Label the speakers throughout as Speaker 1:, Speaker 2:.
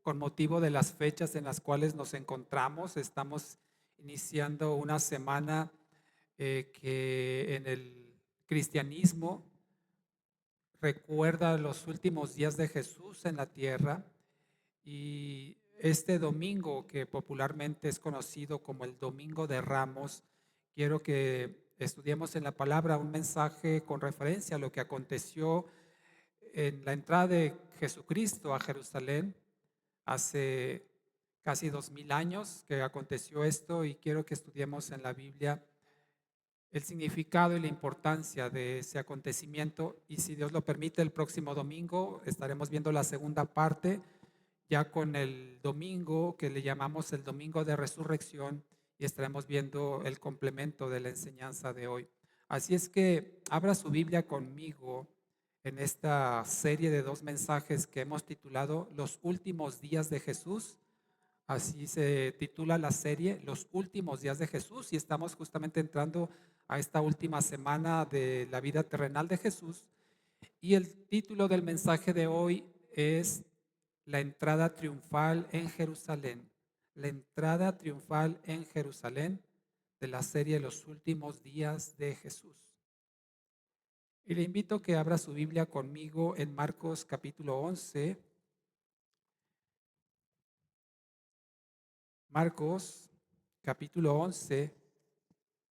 Speaker 1: con motivo de las fechas en las cuales nos encontramos. Estamos iniciando una semana que en el cristianismo recuerda los últimos días de Jesús en la tierra, y este domingo, que popularmente es conocido como el Domingo de Ramos, quiero que estudiemos en la palabra un mensaje con referencia a lo que aconteció en la entrada de Jesucristo a Jerusalén hace casi 2000 años que aconteció esto, y quiero que estudiemos en la Biblia el significado y la importancia de ese acontecimiento. Y si Dios lo permite, el próximo domingo estaremos viendo la segunda parte, ya con el domingo que le llamamos el Domingo de Resurrección, y estaremos viendo el complemento de la enseñanza de hoy. Así es que abra su Biblia conmigo en esta serie de 2 mensajes que hemos titulado Los últimos días de Jesús. Así se titula la serie, Los últimos días de Jesús, y estamos justamente entrando a esta última semana de la vida terrenal de Jesús. Y el título del mensaje de hoy es La entrada triunfal en Jerusalén. La entrada triunfal en Jerusalén, de la serie Los últimos días de Jesús. Y le invito a que abra su Biblia conmigo en Marcos capítulo 11. Marcos capítulo 11.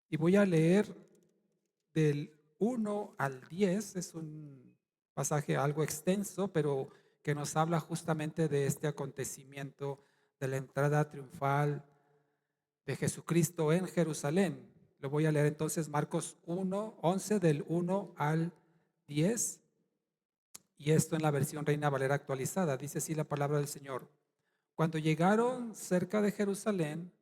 Speaker 1: Y voy a leer del 1 al 10. Es un pasaje algo extenso, pero que nos habla justamente de este acontecimiento de la entrada triunfal de Jesucristo en Jerusalén. Lo voy a leer entonces, Marcos 11 del 1 al 10. Y esto en la versión Reina Valera actualizada. Dice así la palabra del Señor. Cuando llegaron cerca de Jerusalén,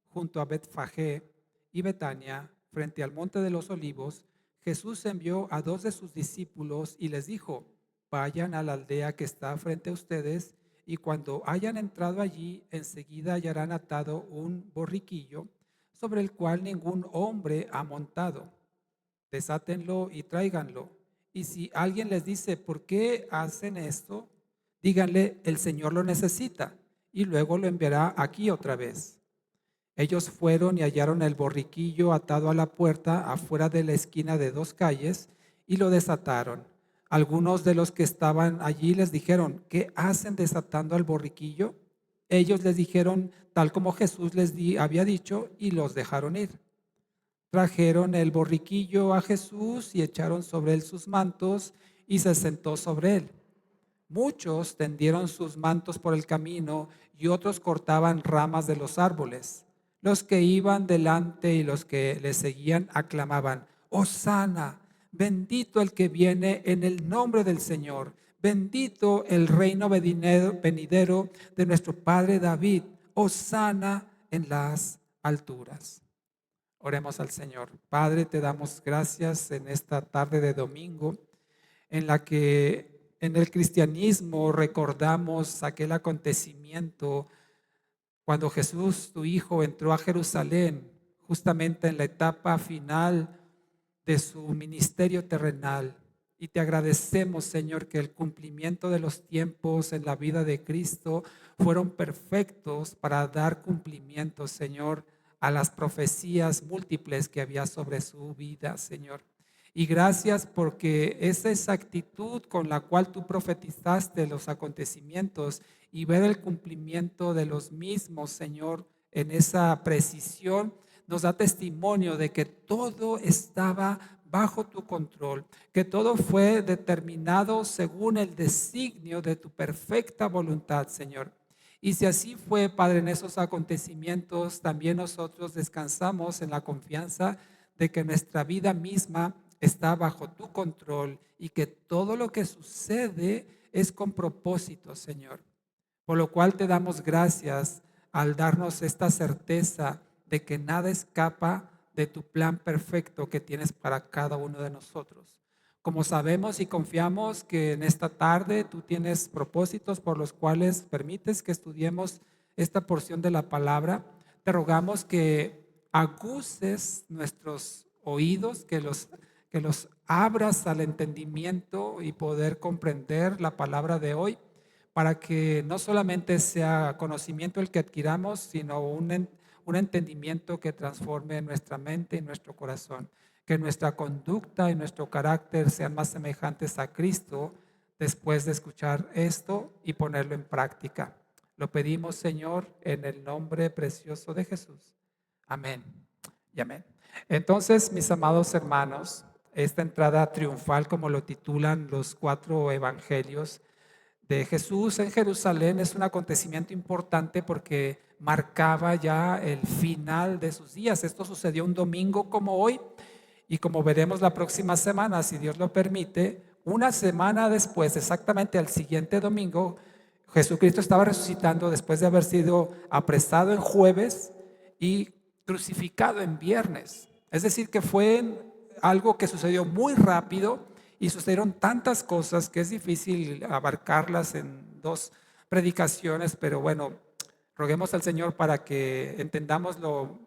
Speaker 1: junto a Betfagé y Betania, frente al monte de los olivos, Jesús envió a 2 de sus discípulos y les dijo: vayan a la aldea que está frente a ustedes, y cuando hayan entrado allí, enseguida hallarán atado un borriquillo sobre el cual ningún hombre ha montado. Desátenlo y tráiganlo. Y si alguien les dice: ¿por qué hacen esto?, díganle: el Señor lo necesita y luego lo enviará aquí otra vez. Ellos fueron y hallaron el borriquillo atado a la puerta afuera de la esquina de 2 calles, y lo desataron. Algunos de los que estaban allí les dijeron: ¿qué hacen desatando al borriquillo? Ellos les dijeron tal como Jesús había dicho, y los dejaron ir. Trajeron el borriquillo a Jesús y echaron sobre él sus mantos, y se sentó sobre él. Muchos tendieron sus mantos por el camino y otros cortaban ramas de los árboles. Los que iban delante y los que le seguían aclamaban: Hosana, bendito el que viene en el nombre del Señor, bendito el reino venidero de nuestro padre David, Hosana en las alturas. Oremos al Señor. Padre, te damos gracias en esta tarde de domingo, en la que en el cristianismo recordamos aquel acontecimiento cuando Jesús, tu Hijo, entró a Jerusalén, justamente en la etapa final de su ministerio terrenal. Y te agradecemos, Señor, que el cumplimiento de los tiempos en la vida de Cristo fueron perfectos para dar cumplimiento, Señor, a las profecías múltiples que había sobre su vida, Señor. Y gracias porque esa exactitud con la cual tú profetizaste los acontecimientos y ver el cumplimiento de los mismos, Señor, en esa precisión, nos da testimonio de que todo estaba bajo tu control, que todo fue determinado según el designio de tu perfecta voluntad, Señor. Y si así fue, Padre, en esos acontecimientos, también nosotros descansamos en la confianza de que nuestra vida misma está bajo tu control y que todo lo que sucede es con propósito, Señor. Por lo cual te damos gracias al darnos esta certeza de que nada escapa de tu plan perfecto que tienes para cada uno de nosotros. Como sabemos y confiamos que en esta tarde tú tienes propósitos por los cuales permites que estudiemos esta porción de la palabra, te rogamos que aguces nuestros oídos, que los abras al entendimiento y poder comprender la palabra de hoy, para que no solamente sea conocimiento el que adquiramos, sino un entendimiento que transforme nuestra mente y nuestro corazón, que nuestra conducta y nuestro carácter sean más semejantes a Cristo después de escuchar esto y ponerlo en práctica. Lo pedimos, Señor, en el nombre precioso de Jesús. Amén y amén. Entonces, mis amados hermanos, esta entrada triunfal, como lo titulan los 4 evangelios de Jesús en Jerusalén, es un acontecimiento importante porque marcaba ya el final de sus días. Esto sucedió un domingo como hoy, y como veremos la próxima semana, si Dios lo permite, una semana después, exactamente al siguiente domingo, Jesucristo estaba resucitando después de haber sido apresado en jueves y crucificado en viernes. Es decir, que fue algo que sucedió muy rápido y sucedieron tantas cosas que es difícil abarcarlas en 2 predicaciones, pero bueno, roguemos al Señor para que entendamos lo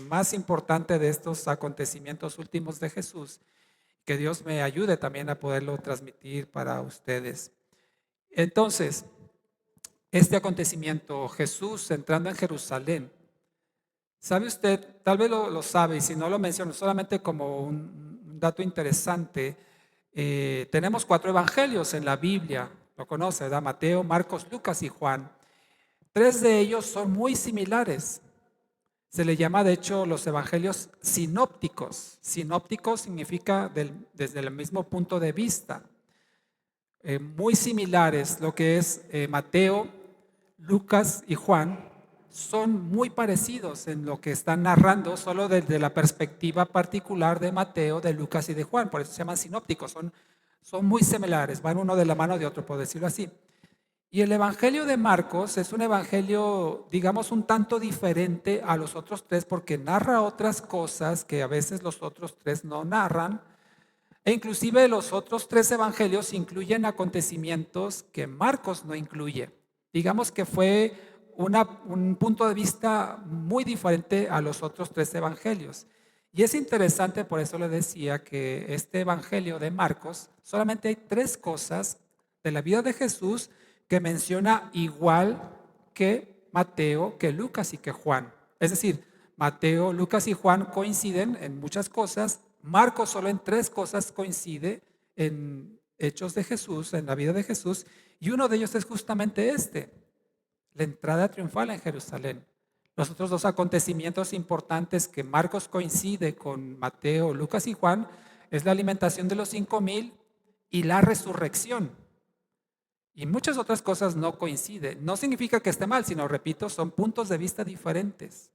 Speaker 1: más importante de estos acontecimientos últimos de Jesús, que Dios me ayude también a poderlo transmitir para ustedes. Entonces, este acontecimiento, Jesús entrando en Jerusalén, ¿sabe usted? Tal vez lo sabe, y si no lo menciono, solamente como un dato interesante, tenemos 4 evangelios en la Biblia, lo conoce, ¿verdad? Mateo, Marcos, Lucas y Juan. 3 de ellos son muy similares. Se le llama, de hecho, los evangelios sinópticos. Sinópticos significa desde el mismo punto de vista. Muy similares, lo que es Mateo, Lucas y Juan, son muy parecidos en lo que están narrando, solo desde la perspectiva particular de Mateo, de Lucas y de Juan. Por eso se llaman sinópticos, son muy similares, van uno de la mano de otro, por decirlo así. Y el Evangelio de Marcos es un evangelio, digamos, un tanto diferente a los otros 3 porque narra otras cosas que a veces los otros 3 no narran. E inclusive los otros 3 evangelios incluyen acontecimientos que Marcos no incluye. Digamos que fue un punto de vista muy diferente a los otros 3 evangelios. Y es interesante, por eso le decía que este evangelio de Marcos, solamente hay 3 cosas de la vida de Jesús que menciona igual que Mateo, que Lucas y que Juan. Es decir, Mateo, Lucas y Juan coinciden en muchas cosas. Marcos solo en 3 cosas coincide en hechos de Jesús, en la vida de Jesús, y uno de ellos es justamente la entrada triunfal en Jerusalén. Los otros 2 acontecimientos importantes que Marcos coincide con Mateo, Lucas y Juan es la alimentación de los 5,000 y la resurrección. Y muchas otras cosas no coinciden. No significa que esté mal, sino, repito, son puntos de vista diferentes.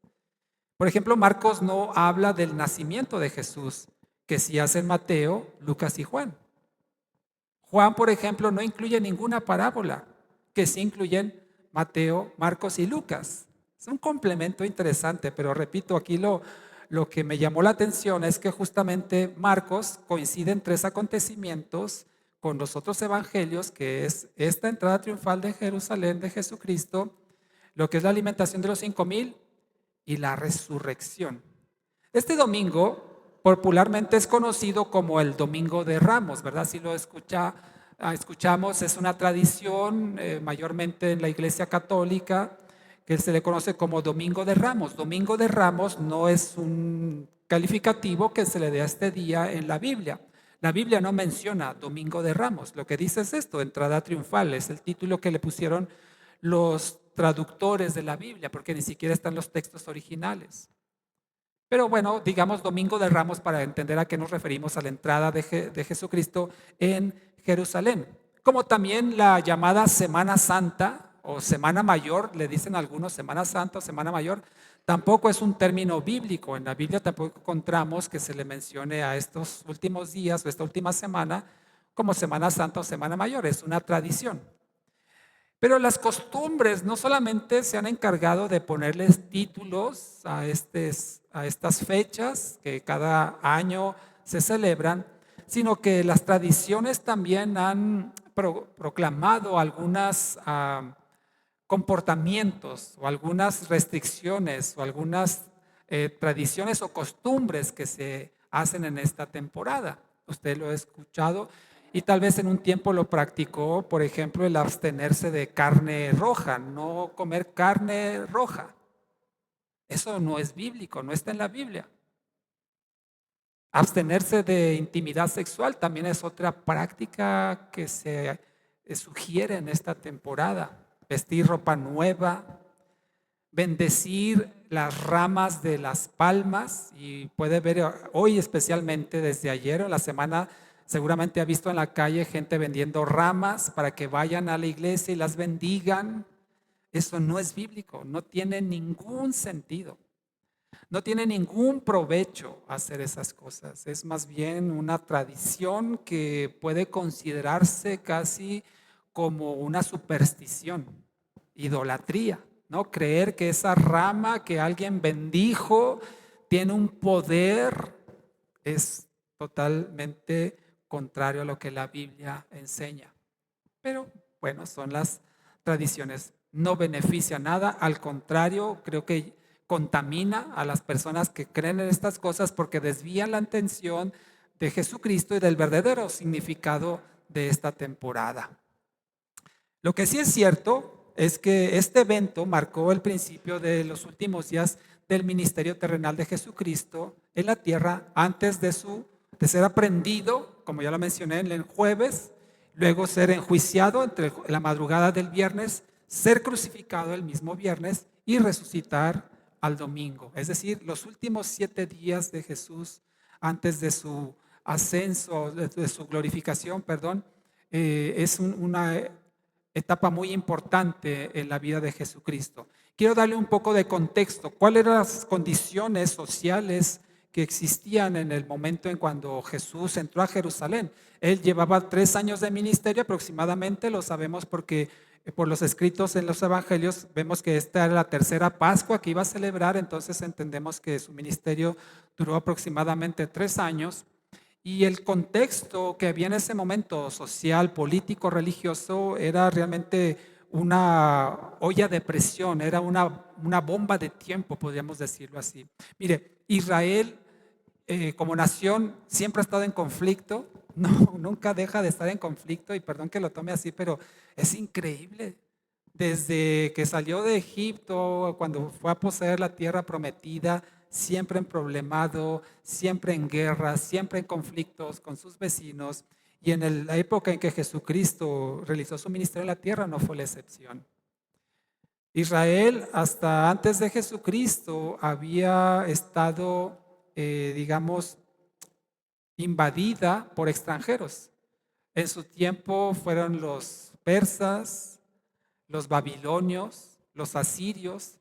Speaker 1: Por ejemplo, Marcos no habla del nacimiento de Jesús, que sí hacen Mateo, Lucas y Juan. Juan, por ejemplo, no incluye ninguna parábola, que sí incluyen Mateo, Marcos y Lucas. Es un complemento interesante, pero repito, aquí lo que me llamó la atención es que justamente Marcos coincide en 3 acontecimientos con los otros evangelios, que es esta entrada triunfal de Jerusalén de Jesucristo, lo que es la alimentación de los 5,000 y la resurrección. Este domingo popularmente es conocido como el Domingo de Ramos, ¿verdad? Si lo escuchamos, es una tradición mayormente en la Iglesia Católica que se le conoce como Domingo de Ramos. Domingo de Ramos no es un calificativo que se le dé a este día en la Biblia. La Biblia no menciona Domingo de Ramos. Lo que dice es esto, entrada triunfal, es el título que le pusieron los traductores de la Biblia, porque ni siquiera están los textos originales. Pero bueno, digamos Domingo de Ramos para entender a qué nos referimos a la entrada de Jesucristo en Jerusalén. Como también la llamada Semana Santa o Semana Mayor, le dicen algunos Semana Santa o Semana Mayor, tampoco es un término bíblico. En la Biblia tampoco encontramos que se le mencione a estos últimos días o esta última semana como Semana Santa o Semana Mayor, es una tradición. Pero las costumbres no solamente se han encargado de ponerles títulos a estas fechas que cada año se celebran, sino que las tradiciones también han proclamado algunos comportamientos o algunas restricciones o algunas tradiciones o costumbres que se hacen en esta temporada. Usted lo ha escuchado Y tal vez en un tiempo lo practicó, por ejemplo, el abstenerse de carne roja, no comer carne roja. Eso no es bíblico, no está en la Biblia. Abstenerse de intimidad sexual también es otra práctica que se sugiere en esta temporada. Vestir ropa nueva, bendecir las ramas de las palmas, y puede ver hoy, especialmente desde ayer en la semana, seguramente ha visto en la calle gente vendiendo ramas para que vayan a la iglesia y las bendigan. Eso no es bíblico, no tiene ningún sentido. No tiene ningún provecho hacer esas cosas. Es más bien una tradición que puede considerarse casi como una superstición, idolatría, ¿no? Creer que esa rama que alguien bendijo tiene un poder es totalmente contrario a lo que la Biblia enseña. Pero bueno, son las tradiciones. No beneficia nada, al contrario, creo que contamina a las personas que creen en estas cosas porque desvían la atención de Jesucristo y del verdadero significado de esta temporada. Lo que sí es cierto es que este evento marcó el principio de los últimos días del ministerio terrenal de Jesucristo en la tierra antes de ser aprendido, como ya lo mencioné, en el jueves, luego ser enjuiciado entre la madrugada del viernes, ser crucificado el mismo viernes y resucitar al domingo. Es decir, los últimos 7 días de Jesús antes de su ascenso, de su glorificación, perdón, es una etapa muy importante en la vida de Jesucristo. Quiero darle un poco de contexto. ¿Cuáles eran las condiciones sociales que existían en el momento en cuando Jesús entró a Jerusalén? Él llevaba 3 años de ministerio aproximadamente, lo sabemos porque por los escritos en los evangelios vemos que esta era la tercera Pascua que iba a celebrar, entonces entendemos que su ministerio duró aproximadamente 3 años. Y el contexto que había en ese momento social, político, religioso, era realmente una olla de presión, era una bomba de tiempo, podríamos decirlo así. Mire, Israel como nación siempre ha estado en conflicto, no, nunca deja de estar en conflicto, y perdón que lo tome así, pero es increíble. Desde que salió de Egipto, cuando fue a poseer la tierra prometida, siempre en problemado, siempre en guerra, siempre en conflictos con sus vecinos. Y en la época en que Jesucristo realizó su ministerio en la tierra no fue la excepción. Israel hasta antes de Jesucristo había estado, digamos, invadida por extranjeros. En su tiempo fueron los persas, los babilonios, los asirios,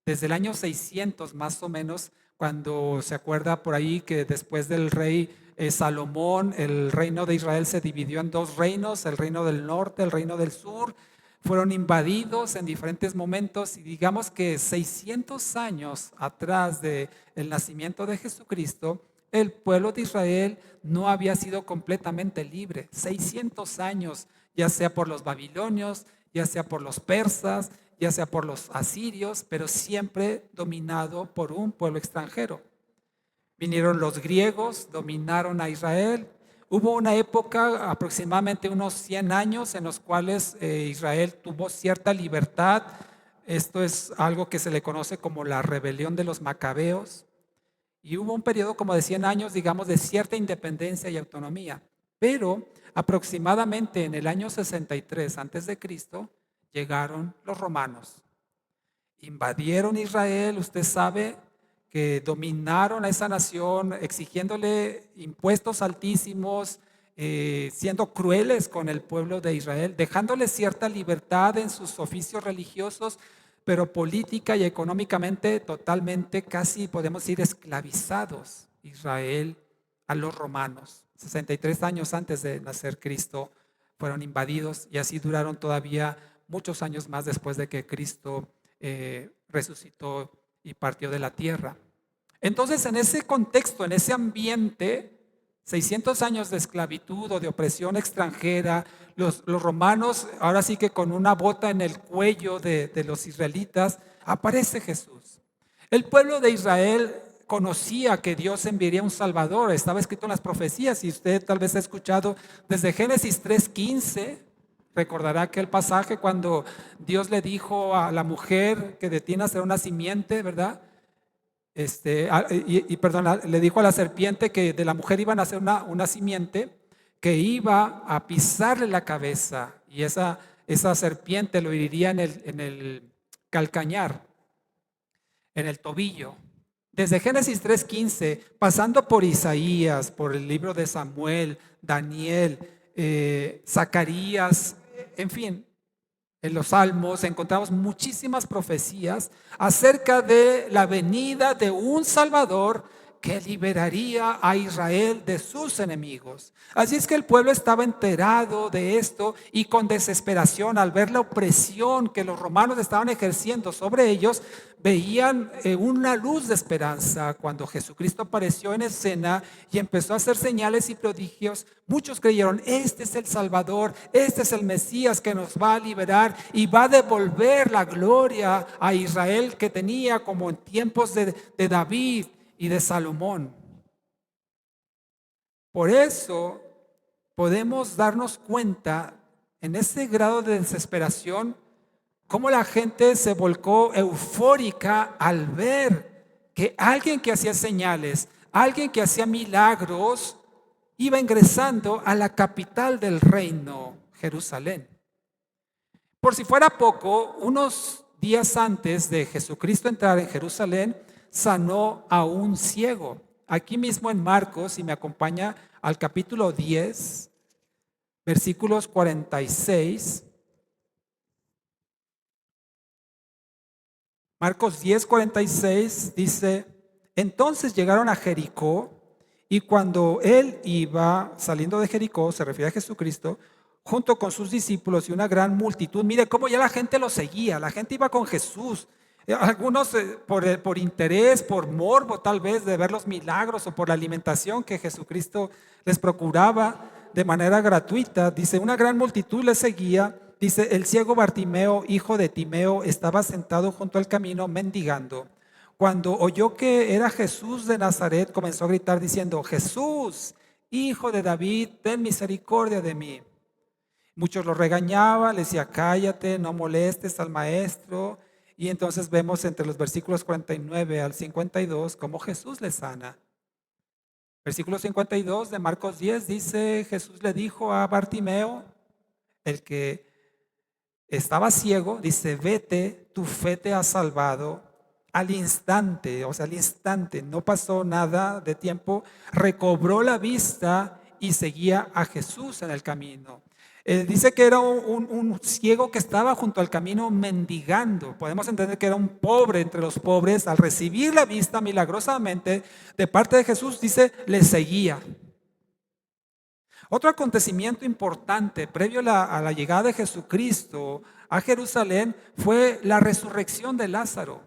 Speaker 1: desde el año 600 más o menos, cuando se acuerda por ahí que después del rey Salomón, el reino de Israel se dividió en 2 reinos, el reino del norte, el reino del sur, fueron invadidos en diferentes momentos, y digamos que 600 años atrás del nacimiento de Jesucristo, el pueblo de Israel no había sido completamente libre. 600 años, ya sea por los babilonios, ya sea por los persas, ya sea por los asirios, pero siempre dominado por un pueblo extranjero. Vinieron los griegos, dominaron a Israel. Hubo una época, aproximadamente unos 100 años, en los cuales Israel tuvo cierta libertad. Esto es algo que se le conoce como la rebelión de los macabeos. Y hubo un periodo como de 100 años, digamos, de cierta independencia y autonomía. Pero aproximadamente en el año 63 antes de Cristo llegaron los romanos. Invadieron Israel, usted sabe, que dominaron a esa nación exigiéndole impuestos altísimos, siendo crueles con el pueblo de Israel, dejándole cierta libertad en sus oficios religiosos, pero política y económicamente totalmente, casi podemos decir, esclavizados Israel a los romanos. 63 años antes de nacer Cristo fueron invadidos, y así duraron todavía muchos años más después de que Cristo resucitó y partió de la tierra. Entonces, en ese contexto, en ese ambiente, 600 años de esclavitud o de opresión extranjera, los romanos, ahora sí que con una bota en el cuello de los israelitas, aparece Jesús. El pueblo de Israel conocía que Dios enviaría un Salvador. Estaba escrito en las profecías y usted tal vez ha escuchado desde Génesis 3:15. Recordará aquel pasaje cuando Dios le dijo a la mujer que de ti nacerá una simiente, ¿verdad? Perdón, le dijo a la serpiente que de la mujer iba a nacer una simiente que iba a pisarle la cabeza y esa serpiente lo heriría en el calcañar, en el tobillo. Desde Génesis 3:15, pasando por Isaías, por el libro de Samuel, Daniel, Zacarías, en fin, en los Salmos encontramos muchísimas profecías acerca de la venida de un Salvador que liberaría a Israel de sus enemigos. Así es que el pueblo estaba enterado de esto y con desesperación al ver la opresión que los romanos estaban ejerciendo sobre ellos, veían una luz de esperanza. Cuando Jesucristo apareció en escena y empezó a hacer señales y prodigios, muchos creyeron: este es el Salvador, este es el Mesías que nos va a liberar y va a devolver la gloria a Israel que tenía como en tiempos de David y de Salomón. Por eso podemos darnos cuenta en ese grado de desesperación cómo la gente se volcó eufórica al ver que alguien que hacía señales, alguien que hacía milagros, iba ingresando a la capital del reino, Jerusalén. Por si fuera poco, unos días antes de Jesucristo entrar en Jerusalén, sanó a un ciego. Aquí mismo en Marcos, si me acompaña al capítulo 10, versículos 46. Marcos 10:46 dice: entonces llegaron a Jericó, y cuando él iba saliendo de Jericó, se refiere a Jesucristo, junto con sus discípulos y una gran multitud. Mire cómo ya la gente lo seguía, la gente iba con Jesús. Algunos por interés, por morbo tal vez de ver los milagros o por la alimentación que Jesucristo les procuraba de manera gratuita. Dice, una gran multitud les seguía. Dice, el ciego Bartimeo, hijo de Timeo, estaba sentado junto al camino mendigando. Cuando oyó que era Jesús de Nazaret, comenzó a gritar diciendo: Jesús, hijo de David, ten misericordia de mí. Muchos lo regañaban, le decía: cállate, no molestes al maestro. Y entonces vemos entre los versículos 49 al 52 cómo Jesús le sana. Versículo 52 de Marcos 10 dice: Jesús le dijo a Bartimeo, el que estaba ciego, dice: vete, tu fe te ha salvado. Al instante, o sea, al instante, no pasó nada de tiempo, recobró la vista y seguía a Jesús en el camino. Dice que era un ciego que estaba junto al camino mendigando. Podemos entender que era un pobre entre los pobres. Al recibir la vista milagrosamente de parte de Jesús, dice, le seguía. Otro acontecimiento importante previo a la llegada de Jesucristo a Jerusalén fue la resurrección de Lázaro.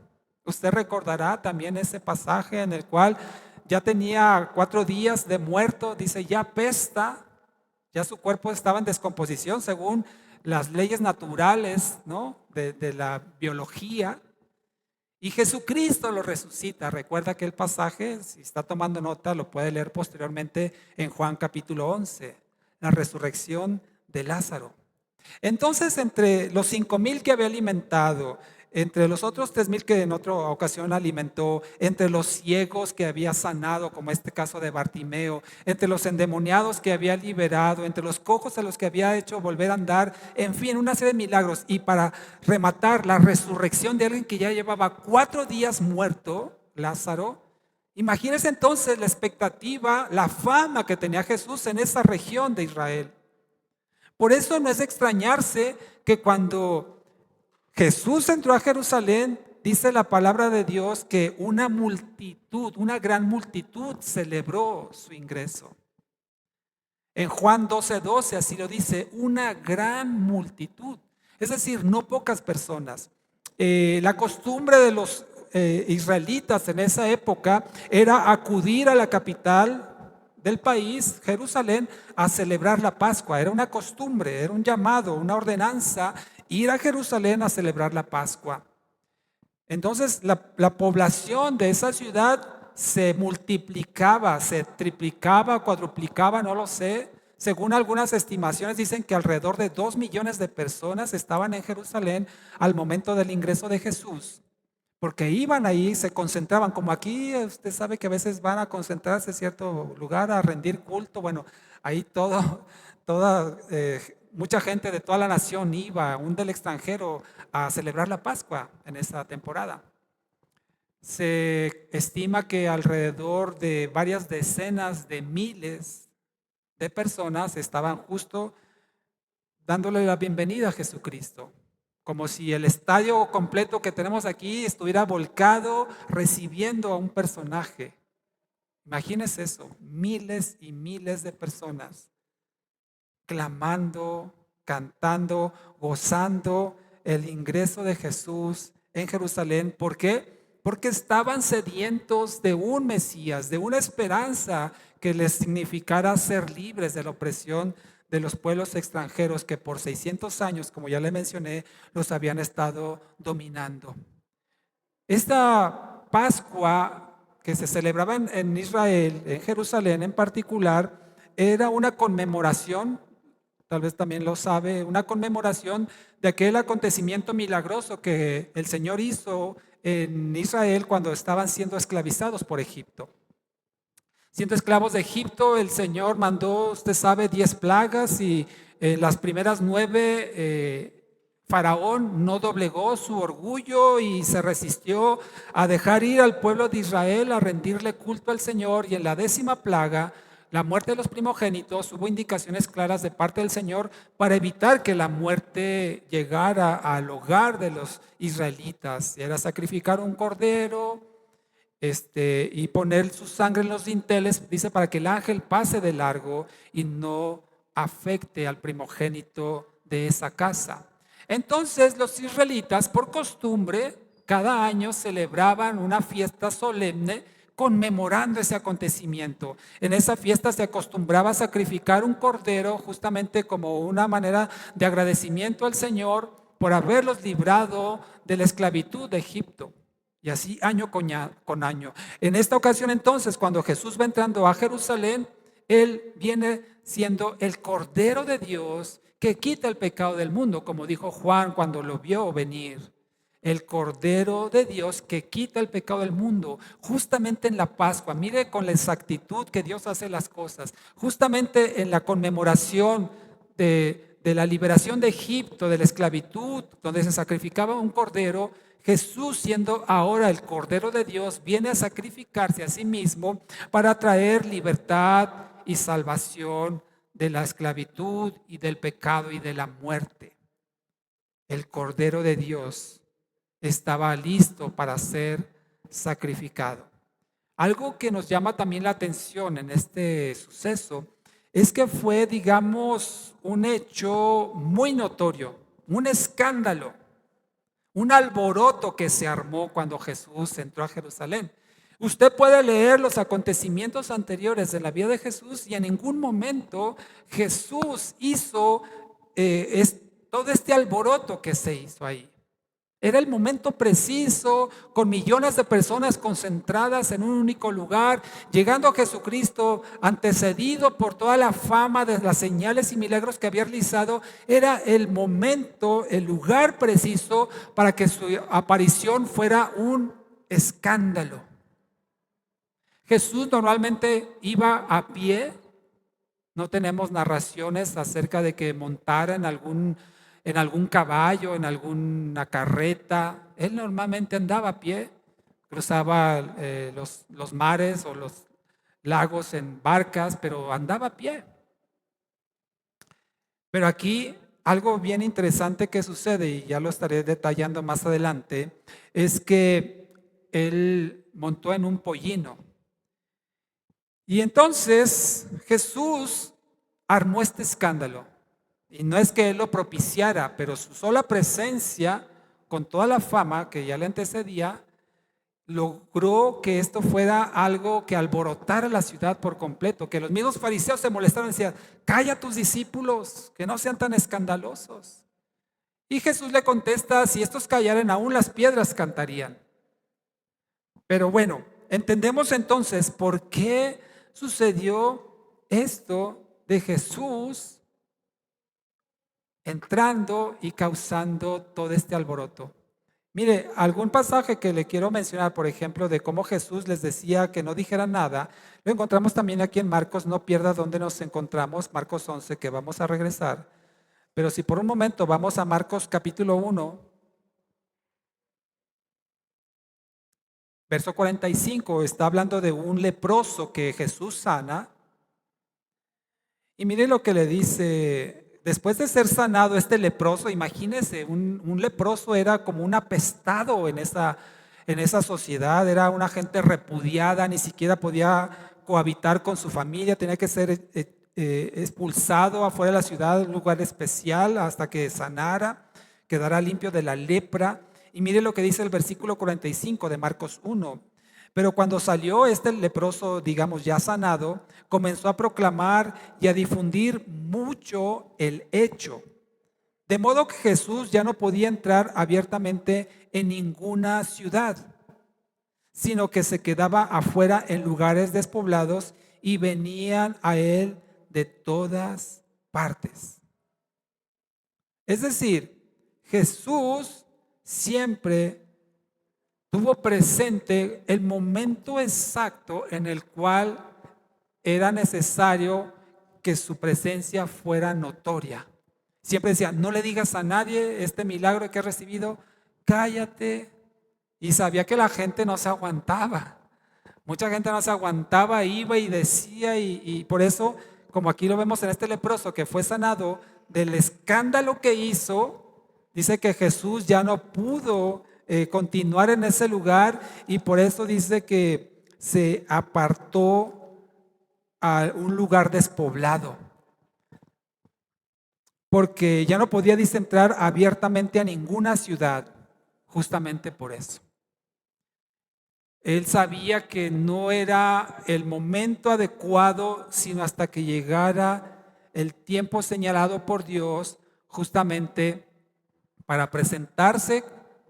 Speaker 1: Usted recordará también ese pasaje en el cual ya tenía 4 días de muerto. Dice, ya apesta. Ya su cuerpo estaba en descomposición según las leyes naturales, ¿no? de la biología. Y Jesucristo lo resucita. Recuerda aquel pasaje, si está tomando nota, lo puede leer posteriormente en Juan capítulo 11, la resurrección de Lázaro. Entonces, entre los 5,000 que había alimentado, entre los otros 3,000 que en otra ocasión alimentó, entre los ciegos que había sanado, como este caso de Bartimeo, entre los endemoniados que había liberado, entre los cojos a los que había hecho volver a andar, en fin, una serie de milagros. Y para rematar, la resurrección de alguien que ya llevaba 4 días muerto, Lázaro. Imagínense entonces la expectativa, la fama que tenía Jesús en esa región de Israel. Por eso no es de extrañarse que cuando Jesús entró a Jerusalén, dice la palabra de Dios que una multitud, una gran multitud celebró su ingreso. En Juan 12:12 así lo dice, una gran multitud. Es decir, no pocas personas. La costumbre de los israelitas en esa época era acudir a la capital del país, Jerusalén, a celebrar la Pascua. Era una costumbre, era un llamado, una ordenanza, ir a Jerusalén a celebrar la Pascua. Entonces la población de esa ciudad se multiplicaba, se triplicaba, cuadruplicaba, no lo sé. Según algunas estimaciones dicen que alrededor de 2 millones de personas estaban en Jerusalén al momento del ingreso de Jesús, porque iban ahí, se concentraban, como aquí usted sabe que a veces van a concentrarse en cierto lugar a rendir culto. Bueno, ahí mucha gente de toda la nación iba, aún del extranjero, a celebrar la Pascua en esa temporada. Se estima que alrededor de varias decenas de miles de personas estaban justo dándole la bienvenida a Jesucristo, como si el estadio completo que tenemos aquí estuviera volcado recibiendo a un personaje. Imagínense eso, miles y miles de personas clamando, cantando, gozando el ingreso de Jesús en Jerusalén. ¿Por qué? Porque estaban sedientos de un Mesías, de una esperanza que les significara ser libres de la opresión de los pueblos extranjeros que por 600 años, como ya le mencioné, los habían estado dominando. Esta Pascua que se celebraba en Israel, en Jerusalén en particular, era una conmemoración, tal vez también lo sabe, una conmemoración de aquel acontecimiento milagroso que el Señor hizo en Israel cuando estaban siendo esclavizados por Egipto. Siendo esclavos de Egipto, el Señor mandó, usted sabe, 10 plagas y las primeras 9, Faraón no doblegó su orgullo y se resistió a dejar ir al pueblo de Israel a rendirle culto al Señor. Y en la 10ª plaga, la muerte de los primogénitos, hubo indicaciones claras de parte del Señor para evitar que la muerte llegara al hogar de los israelitas. Era sacrificar un cordero, y poner su sangre en los dinteles, dice, para que el ángel pase de largo y no afecte al primogénito de esa casa. Entonces los israelitas, por costumbre, cada año celebraban una fiesta solemne conmemorando ese acontecimiento. En esa fiesta se acostumbraba a sacrificar un cordero justamente como una manera de agradecimiento al Señor por haberlos librado de la esclavitud de Egipto. Y así año con año. En esta ocasión entonces, cuando Jesús va entrando a Jerusalén, Él viene siendo el Cordero de Dios que quita el pecado del mundo, como dijo Juan cuando lo vio venir. El Cordero de Dios que quita el pecado del mundo, justamente en la Pascua. Mire con la exactitud que Dios hace las cosas. Justamente en la conmemoración de la liberación de Egipto, de la esclavitud, donde se sacrificaba un cordero, Jesús, siendo ahora el Cordero de Dios, viene a sacrificarse a sí mismo para traer libertad y salvación de la esclavitud y del pecado y de la muerte. El Cordero de Dios estaba listo para ser sacrificado. Algo que nos llama también la atención en este suceso es que fue, digamos, un hecho muy notorio, un escándalo, un alboroto que se armó cuando Jesús entró a Jerusalén. Usted puede leer los acontecimientos anteriores de la vida de Jesús y en ningún momento Jesús hizo todo este alboroto que se hizo ahí. Era el momento preciso, con millones de personas concentradas en un único lugar, llegando a Jesucristo, antecedido por toda la fama de las señales y milagros que había realizado. Era el momento, el lugar preciso para que su aparición fuera un escándalo. Jesús normalmente iba a pie. No tenemos narraciones acerca de que montara en algún caballo, en alguna carreta. Él normalmente andaba a pie, cruzaba los mares o los lagos en barcas, pero andaba a pie. Pero aquí algo bien interesante que sucede, y ya lo estaré detallando más adelante, es que él montó en un pollino. Y entonces Jesús armó este escándalo. Y no es que él lo propiciara, pero su sola presencia, con toda la fama que ya le antecedía, logró que esto fuera algo que alborotara la ciudad por completo, que los mismos fariseos se molestaron y decían: calla a tus discípulos, que no sean tan escandalosos. Y Jesús le contesta: si estos callaran, aún las piedras cantarían. Pero bueno, entendemos entonces por qué sucedió esto de Jesús entrando y causando todo este alboroto. Mire, algún pasaje que le quiero mencionar, por ejemplo, de cómo Jesús les decía que no dijeran nada, lo encontramos también aquí en Marcos. No pierda dónde nos encontramos, Marcos 11, que vamos a regresar. Pero si por un momento vamos a Marcos capítulo 1, verso 45, está hablando de un leproso que Jesús sana. Y mire lo que le dice, después de ser sanado este leproso, imagínese, un leproso era como un apestado en esa sociedad, era una gente repudiada, ni siquiera podía cohabitar con su familia, tenía que ser expulsado afuera de la ciudad, en un lugar especial, hasta que sanara, quedara limpio de la lepra. Y mire lo que dice el versículo 45 de Marcos 1. Pero cuando salió este leproso, digamos, ya sanado, comenzó a proclamar y a difundir mucho el hecho. De modo que Jesús ya no podía entrar abiertamente en ninguna ciudad, sino que se quedaba afuera en lugares despoblados y venían a él de todas partes. Es decir, Jesús siempre tuvo presente el momento exacto en el cual era necesario que su presencia fuera notoria. Siempre decía, no le digas a nadie este milagro que he recibido, cállate. Y sabía que la gente no se aguantaba. Mucha gente no se aguantaba, iba y decía, y por eso, como aquí lo vemos en este leproso que fue sanado, del escándalo que hizo, dice que Jesús ya no pudo continuar en ese lugar, y por eso dice que se apartó a un lugar despoblado, porque ya no podía entrar abiertamente a ninguna ciudad, justamente por eso. Él sabía que no era el momento adecuado, sino hasta que llegara el tiempo señalado por Dios, justamente para presentarse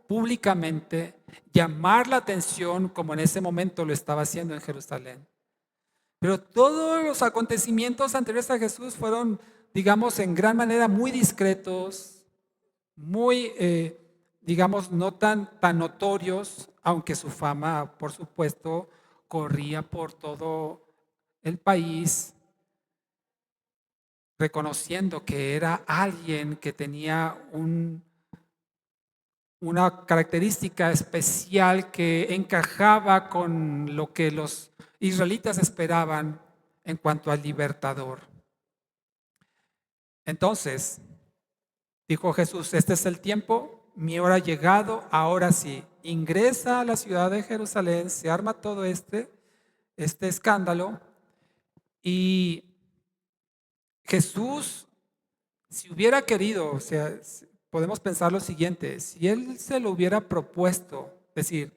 Speaker 1: públicamente, llamar la atención como en ese momento lo estaba haciendo en Jerusalén. Pero todos los acontecimientos anteriores a Jesús fueron, digamos, en gran manera muy discretos, muy, digamos, no tan notorios, aunque su fama, por supuesto, corría por todo el país, reconociendo que era alguien que tenía una característica especial que encajaba con lo que los israelitas esperaban en cuanto al libertador. Entonces, dijo Jesús, este es el tiempo, mi hora ha llegado, ahora sí, ingresa a la ciudad de Jerusalén, se arma todo este escándalo, y Jesús, si hubiera querido, o sea, podemos pensar lo siguiente, si él se lo hubiera propuesto, decir,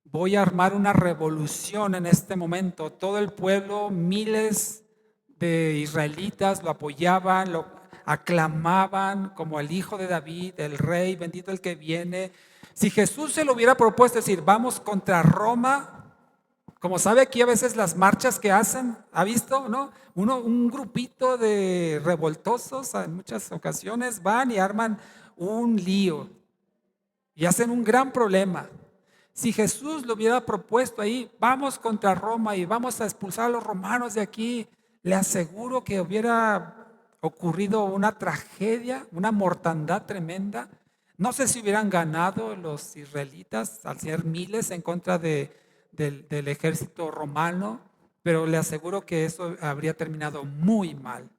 Speaker 1: voy a armar una revolución en este momento, todo el pueblo, miles de israelitas lo apoyaban, lo aclamaban como el hijo de David, el rey, bendito el que viene. Si Jesús se lo hubiera propuesto, decir, vamos contra Roma, como sabe aquí a veces las marchas que hacen, ¿ha visto? ¿No? Un grupito de revoltosos en muchas ocasiones van y arman un lío y hacen un gran problema. Si Jesús lo hubiera propuesto ahí, vamos contra Roma y vamos a expulsar a los romanos de aquí, le aseguro que hubiera ocurrido una tragedia, una mortandad tremenda. No sé si hubieran ganado los israelitas al ser miles en contra del ejército romano, pero le aseguro que eso habría terminado muy mal.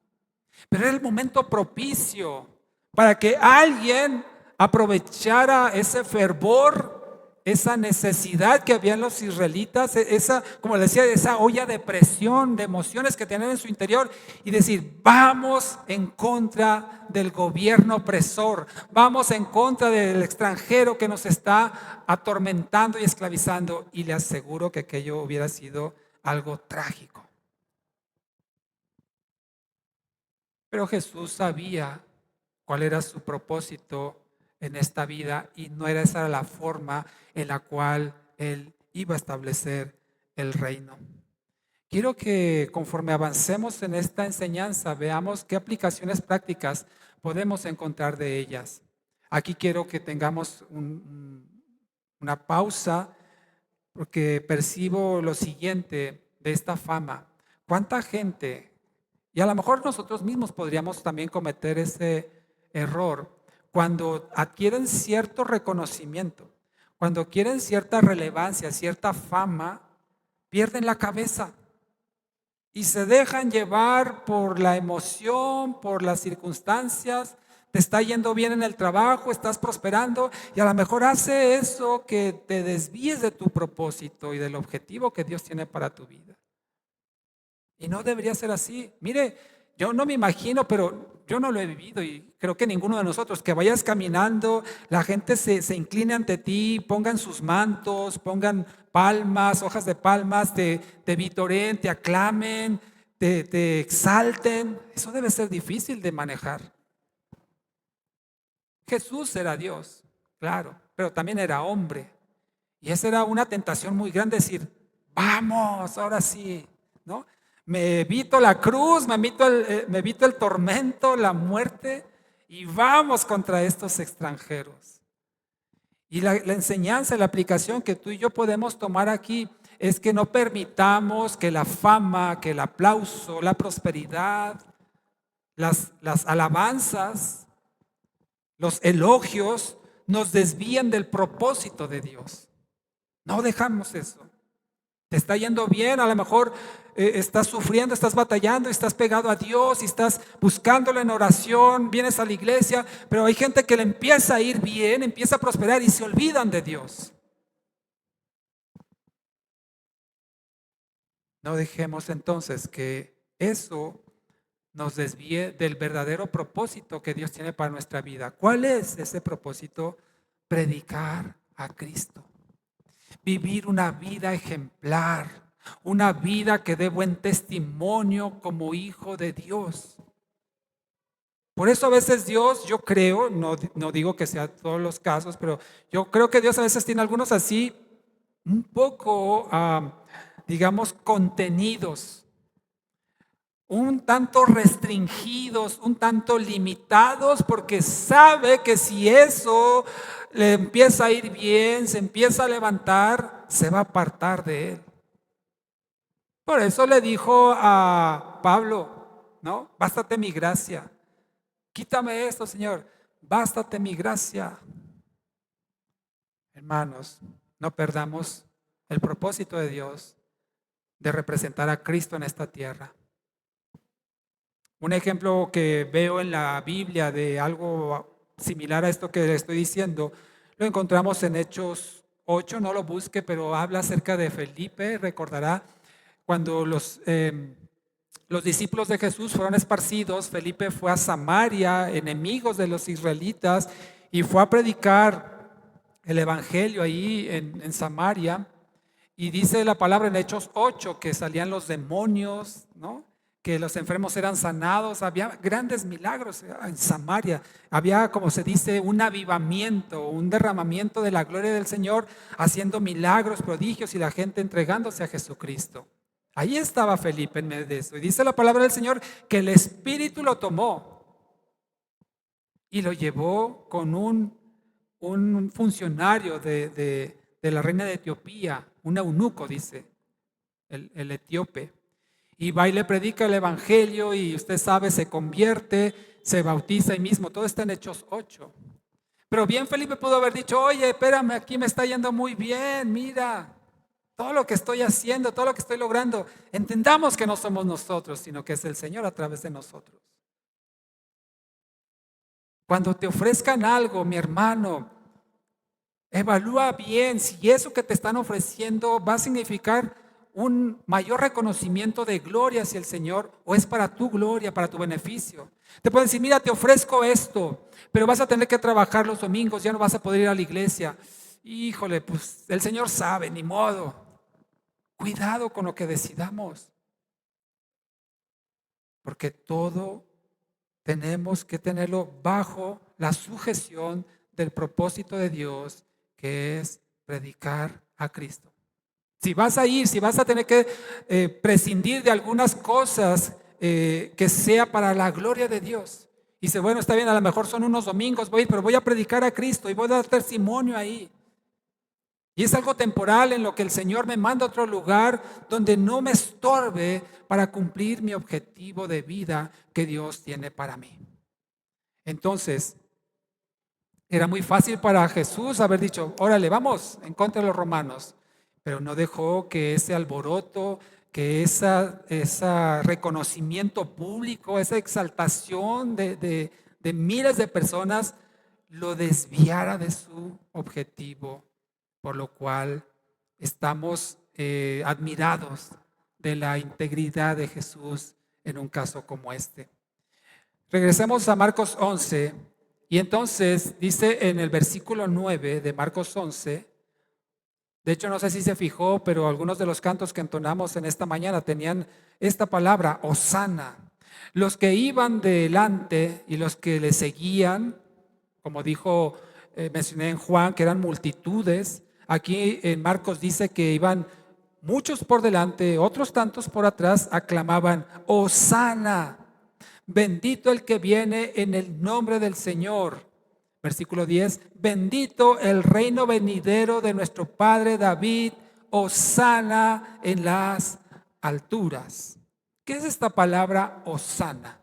Speaker 1: Pero era el momento propicio para que alguien aprovechara ese fervor, esa necesidad que había en los israelitas, esa, como le decía, esa olla de presión, de emociones que tenían en su interior, y decir, vamos en contra del gobierno opresor, vamos en contra del extranjero que nos está atormentando y esclavizando. Y le aseguro que aquello hubiera sido algo trágico. Pero Jesús sabía cuál era su propósito en esta vida, y no era esa la forma en la cual Él iba a establecer el reino. Quiero que conforme avancemos en esta enseñanza veamos qué aplicaciones prácticas podemos encontrar de ellas. Aquí quiero que tengamos una pausa porque percibo lo siguiente de esta fama. ¿Cuánta gente, y a lo mejor nosotros mismos podríamos también cometer ese error, cuando adquieren cierto reconocimiento, cuando adquieren cierta relevancia, cierta fama, pierden la cabeza y se dejan llevar por la emoción, por las circunstancias? Te está yendo bien en el trabajo, estás prosperando y a lo mejor hace eso que te desvíes de tu propósito y del objetivo que Dios tiene para tu vida. Y no debería ser así. Mire, yo no me imagino, pero yo no lo he vivido y creo que ninguno de nosotros, que vayas caminando, la gente se incline ante ti, pongan sus mantos, pongan palmas, hojas de palmas, te vitoreen, te aclamen, te exalten. Eso debe ser difícil de manejar. Jesús era Dios, claro, pero también era hombre. Y esa era una tentación muy grande, decir, vamos, ahora sí, ¿no? Me evito la cruz, me evito el tormento, la muerte, y vamos contra estos extranjeros. Y la enseñanza, la aplicación que tú y yo podemos tomar aquí es que no permitamos que la fama, que el aplauso, la prosperidad, las alabanzas, los elogios nos desvíen del propósito de Dios. No dejamos eso. Te está yendo bien, a lo mejor estás sufriendo, estás batallando, estás pegado a Dios y estás buscándolo en oración, vienes a la iglesia, pero hay gente que le empieza a ir bien, empieza a prosperar y se olvidan de Dios. No dejemos entonces que eso nos desvíe del verdadero propósito que Dios tiene para nuestra vida. ¿Cuál es ese propósito? Predicar a Cristo. Vivir una vida ejemplar, una vida que dé buen testimonio como hijo de Dios. Por eso a veces Dios, yo creo, no digo que sea todos los casos, pero yo creo que Dios a veces tiene algunos así un poco, digamos, contenidos, un tanto restringidos, un tanto limitados, porque sabe que si eso le empieza a ir bien, se empieza a levantar, se va a apartar de él. Por eso le dijo a Pablo, ¿no? Bástate mi gracia. Quítame esto, Señor. Bástate mi gracia. Hermanos, no perdamos el propósito de Dios de representar a Cristo en esta tierra. Un ejemplo que veo en la Biblia de algo similar a esto que le estoy diciendo, lo encontramos en Hechos 8, no lo busque, pero habla acerca de Felipe. Recordará cuando los discípulos de Jesús fueron esparcidos, Felipe fue a Samaria, enemigos de los israelitas, y fue a predicar el evangelio ahí en Samaria. Y dice la palabra en Hechos 8 que salían los demonios, ¿no? Que los enfermos eran sanados, había grandes milagros en Samaria, había, como se dice, un avivamiento, un derramamiento de la gloria del Señor, haciendo milagros, prodigios y la gente entregándose a Jesucristo. Ahí estaba Felipe en medio de eso. Y dice la palabra del Señor que el Espíritu lo tomó y lo llevó con un funcionario de la reina de Etiopía, un eunuco, dice, el etíope. Y va y le predica el evangelio y usted sabe, se convierte, se bautiza ahí mismo. Todo está en Hechos 8. Pero bien Felipe pudo haber dicho, oye, espérame, aquí me está yendo muy bien, mira, todo lo que estoy haciendo, todo lo que estoy logrando. Entendamos que no somos nosotros, sino que es el Señor a través de nosotros. Cuando te ofrezcan algo, mi hermano, evalúa bien si eso que te están ofreciendo va a significar un mayor reconocimiento de gloria hacia el Señor o es para tu gloria, para tu beneficio. Te pueden decir, mira, te ofrezco esto, pero vas a tener que trabajar los domingos, ya no vas a poder ir a la iglesia. Híjole, pues el Señor sabe, ni modo. Cuidado con lo que decidamos, porque todo tenemos que tenerlo bajo la sujeción del propósito de Dios, que es predicar a Cristo. Si vas a ir, si vas a tener que prescindir de algunas cosas que sea para la gloria de Dios. Y dice, bueno, está bien, a lo mejor son unos domingos, voy a ir, pero voy a predicar a Cristo y voy a dar testimonio ahí. Y es algo temporal en lo que el Señor me manda a otro lugar donde no me estorbe para cumplir mi objetivo de vida que Dios tiene para mí. Entonces, era muy fácil para Jesús haber dicho, órale, vamos en contra de los romanos, pero no dejó que ese alboroto, que ese reconocimiento público, esa exaltación de miles de personas lo desviara de su objetivo, por lo cual estamos admirados de la integridad de Jesús en un caso como este. Regresemos a Marcos 11 y entonces dice en el versículo 9 de Marcos 11, de hecho no sé si se fijó, pero algunos de los cantos que entonamos en esta mañana tenían esta palabra, Hosana. Los que iban delante y los que le seguían, como dijo, mencioné en Juan, que eran multitudes, aquí en Marcos dice que iban muchos por delante, otros tantos por atrás, aclamaban, Hosana. Bendito el que viene en el nombre del Señor. Versículo 10. Bendito el reino venidero de nuestro Padre David, hosana en las alturas. ¿Qué es esta palabra hosana?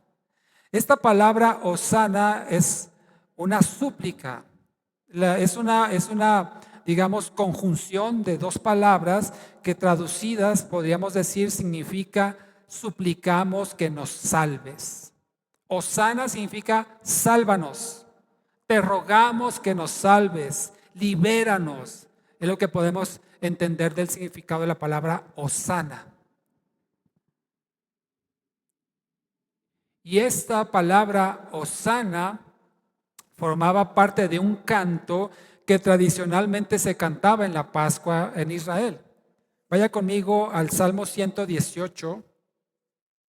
Speaker 1: Esta palabra hosana es una súplica. Es una, digamos, conjunción de dos palabras que traducidas, podríamos decir, significa suplicamos que nos salves. Hosana significa sálvanos, te rogamos que nos salves, libéranos. Es lo que podemos entender del significado de la palabra hosana. Y esta palabra hosana formaba parte de un canto que tradicionalmente se cantaba en la Pascua en Israel. Vaya conmigo al Salmo 118.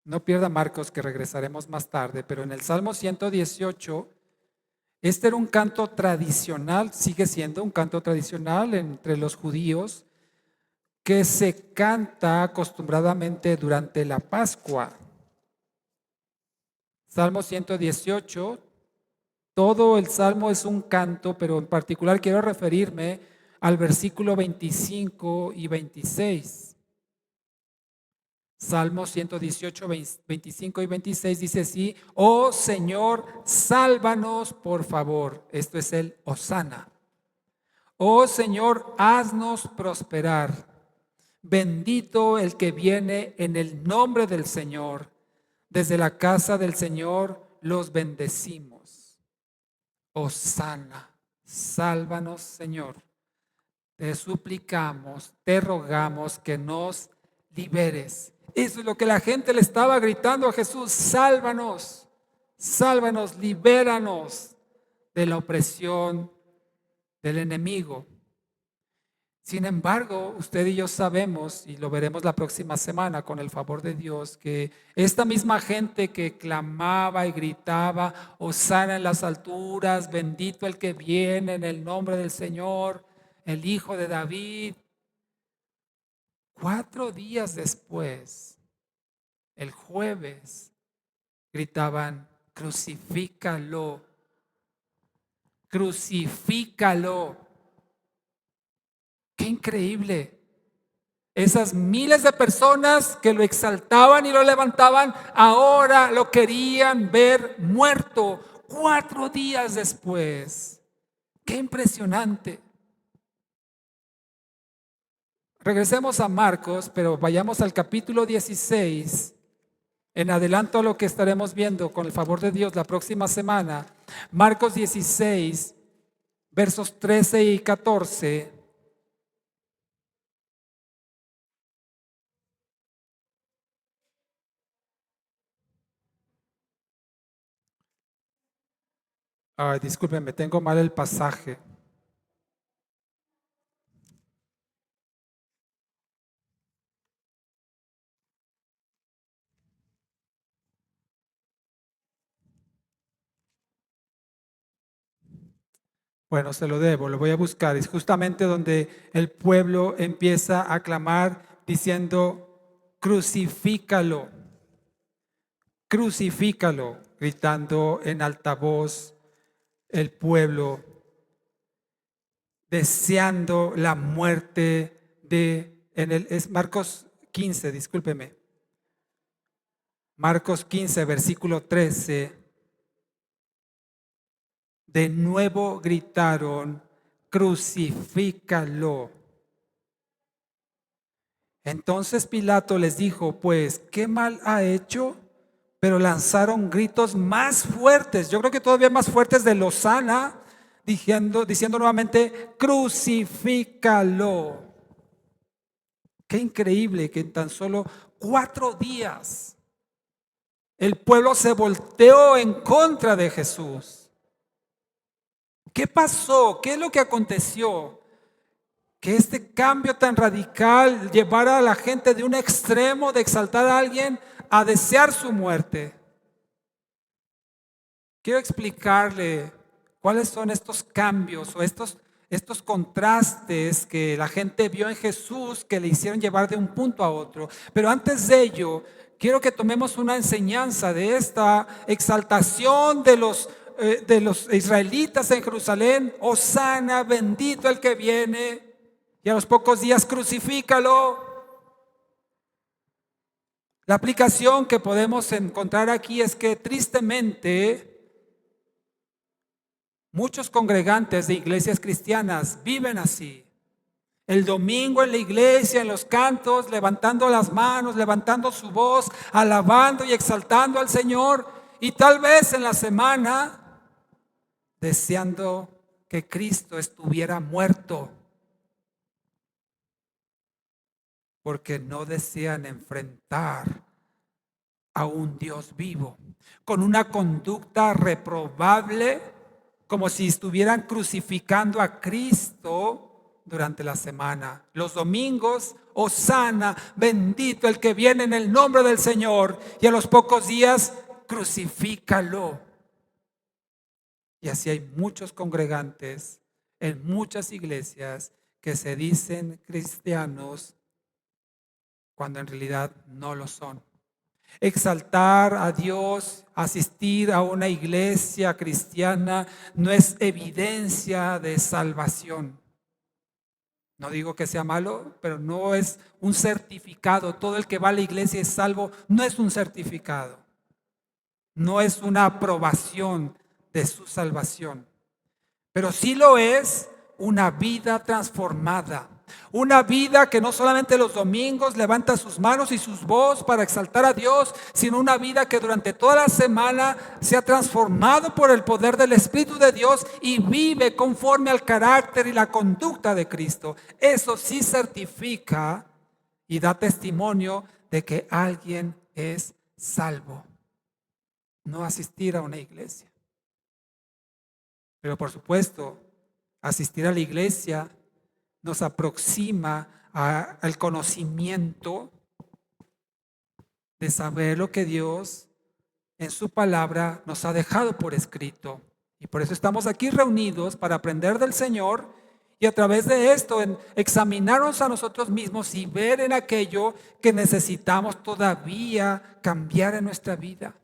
Speaker 1: No pierda Marcos, que regresaremos más tarde, pero en el Salmo 118, este era un canto tradicional, sigue siendo un canto tradicional entre los judíos, que se canta acostumbradamente durante la Pascua. Salmo 118, todo el Salmo es un canto, pero en particular quiero referirme al versículo 25 y 26. Salmo 118, 25 y 26 dice así, oh Señor, sálvanos por favor. Esto es el hosana. Oh Señor, haznos prosperar. Bendito el que viene en el nombre del Señor. Desde la casa del Señor los bendecimos. Hosana, sálvanos, Señor. Te suplicamos, te rogamos que nos liberes. Eso es lo que la gente le estaba gritando a Jesús, sálvanos, sálvanos, libéranos de la opresión del enemigo. Sin embargo, usted y yo sabemos, y lo veremos la próxima semana con el favor de Dios, que esta misma gente que clamaba y gritaba, hosana en las alturas, bendito el que viene en el nombre del Señor, el Hijo de David, 4 días después, el jueves, gritaban, crucifícalo, crucifícalo. Qué increíble. Esas miles de personas que lo exaltaban y lo levantaban, ahora lo querían ver muerto 4 días después. Qué impresionante. Regresemos a Marcos, pero vayamos al capítulo 16. En adelanto a lo que estaremos viendo con el favor de Dios la próxima semana. Marcos 16, versos 13 y 14. Ay, discúlpenme, tengo mal el pasaje. Bueno, se lo debo, lo voy a buscar. Es justamente donde el pueblo empieza a clamar diciendo, crucifícalo, crucifícalo, gritando en alta voz el pueblo, deseando la muerte es Marcos 15, discúlpeme. Marcos 15, versículo 13. De nuevo gritaron, crucifícalo. Entonces Pilato les dijo, pues, ¿qué mal ha hecho? Pero lanzaron gritos más fuertes, yo creo que todavía más fuertes de Hosana, diciendo nuevamente, crucifícalo. Qué increíble que en tan solo 4 días el pueblo se volteó en contra de Jesús. ¿Qué pasó? ¿Qué es lo que aconteció? Que este cambio tan radical llevara a la gente de un extremo de exaltar a alguien a desear su muerte. Quiero explicarle cuáles son estos cambios o estos contrastes que la gente vio en Jesús que le hicieron llevar de un punto a otro. Pero antes de ello, quiero que tomemos una enseñanza de esta exaltación de los israelitas en Jerusalén. Hosana, bendito el que viene. Y a los pocos días, crucifícalo. La aplicación que podemos encontrar aquí es que tristemente muchos congregantes de iglesias cristianas viven así. El domingo en la iglesia, en los cantos, levantando las manos, levantando su voz, alabando y exaltando al Señor. Y tal vez en la semana deseando que Cristo estuviera muerto, porque no desean enfrentar a un Dios vivo, con una conducta reprobable, como si estuvieran crucificando a Cristo durante la semana. Los domingos, hosana, bendito el que viene en el nombre del Señor, y a los pocos días, crucifícalo. Y así hay muchos congregantes en muchas iglesias que se dicen cristianos cuando en realidad no lo son. Exaltar a Dios, asistir a una iglesia cristiana no es evidencia de salvación. No digo que sea malo, pero no es un certificado. Todo el que va a la iglesia es salvo, no es un certificado. No es una aprobación de su salvación. Pero sí lo es una vida transformada. Una vida que no solamente los domingos levanta sus manos y sus voz para exaltar a Dios, sino una vida que durante toda la semana se ha transformado por el poder del Espíritu de Dios y vive conforme al carácter y la conducta de Cristo. Eso sí certifica y da testimonio de que alguien es salvo. No asistir a una iglesia. Pero por supuesto, asistir a la iglesia nos aproxima al conocimiento de saber lo que Dios en su palabra nos ha dejado por escrito. Y por eso estamos aquí reunidos para aprender del Señor y a través de esto examinarnos a nosotros mismos y ver en aquello que necesitamos todavía cambiar en nuestra vida.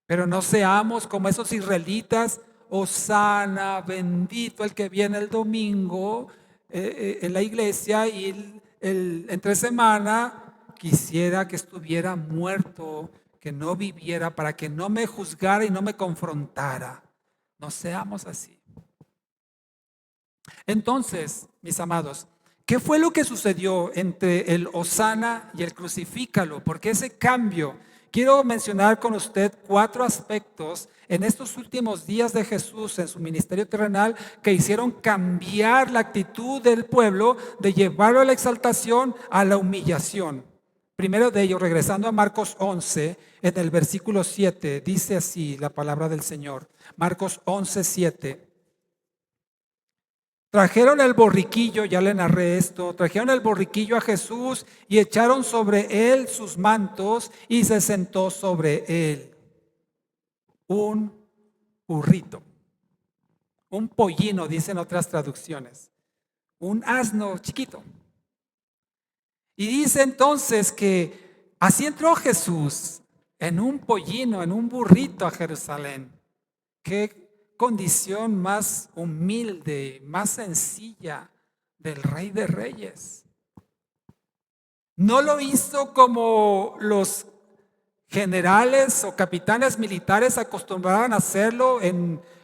Speaker 1: Pero no seamos como esos israelitas. Hosana, bendito el que viene el domingo en la iglesia y entre semana quisiera que estuviera muerto, que no viviera para que no me juzgara y no me confrontara. No seamos así. Entonces, mis amados, ¿qué fue lo que sucedió entre el hosana y el crucifícalo? Porque ese cambio, quiero mencionar con usted 4 aspectos en estos últimos días de Jesús en su ministerio terrenal que hicieron cambiar la actitud del pueblo de llevarlo a la exaltación a la humillación. Primero de ellos, regresando a Marcos 11, en el versículo 7, dice así la palabra del Señor. Marcos 11, 7. Trajeron el borriquillo, ya le narré esto, trajeron el borriquillo a Jesús y echaron sobre él sus mantos y se sentó sobre él. Un burrito. un pollino, dicen otras traducciones, un asno chiquito. Y dice entonces que así entró Jesús en un pollino, en un burrito a Jerusalén. Qué condición más humilde, más sencilla del Rey de Reyes. No lo hizo como los generales o capitanes militares acostumbraban a hacerlo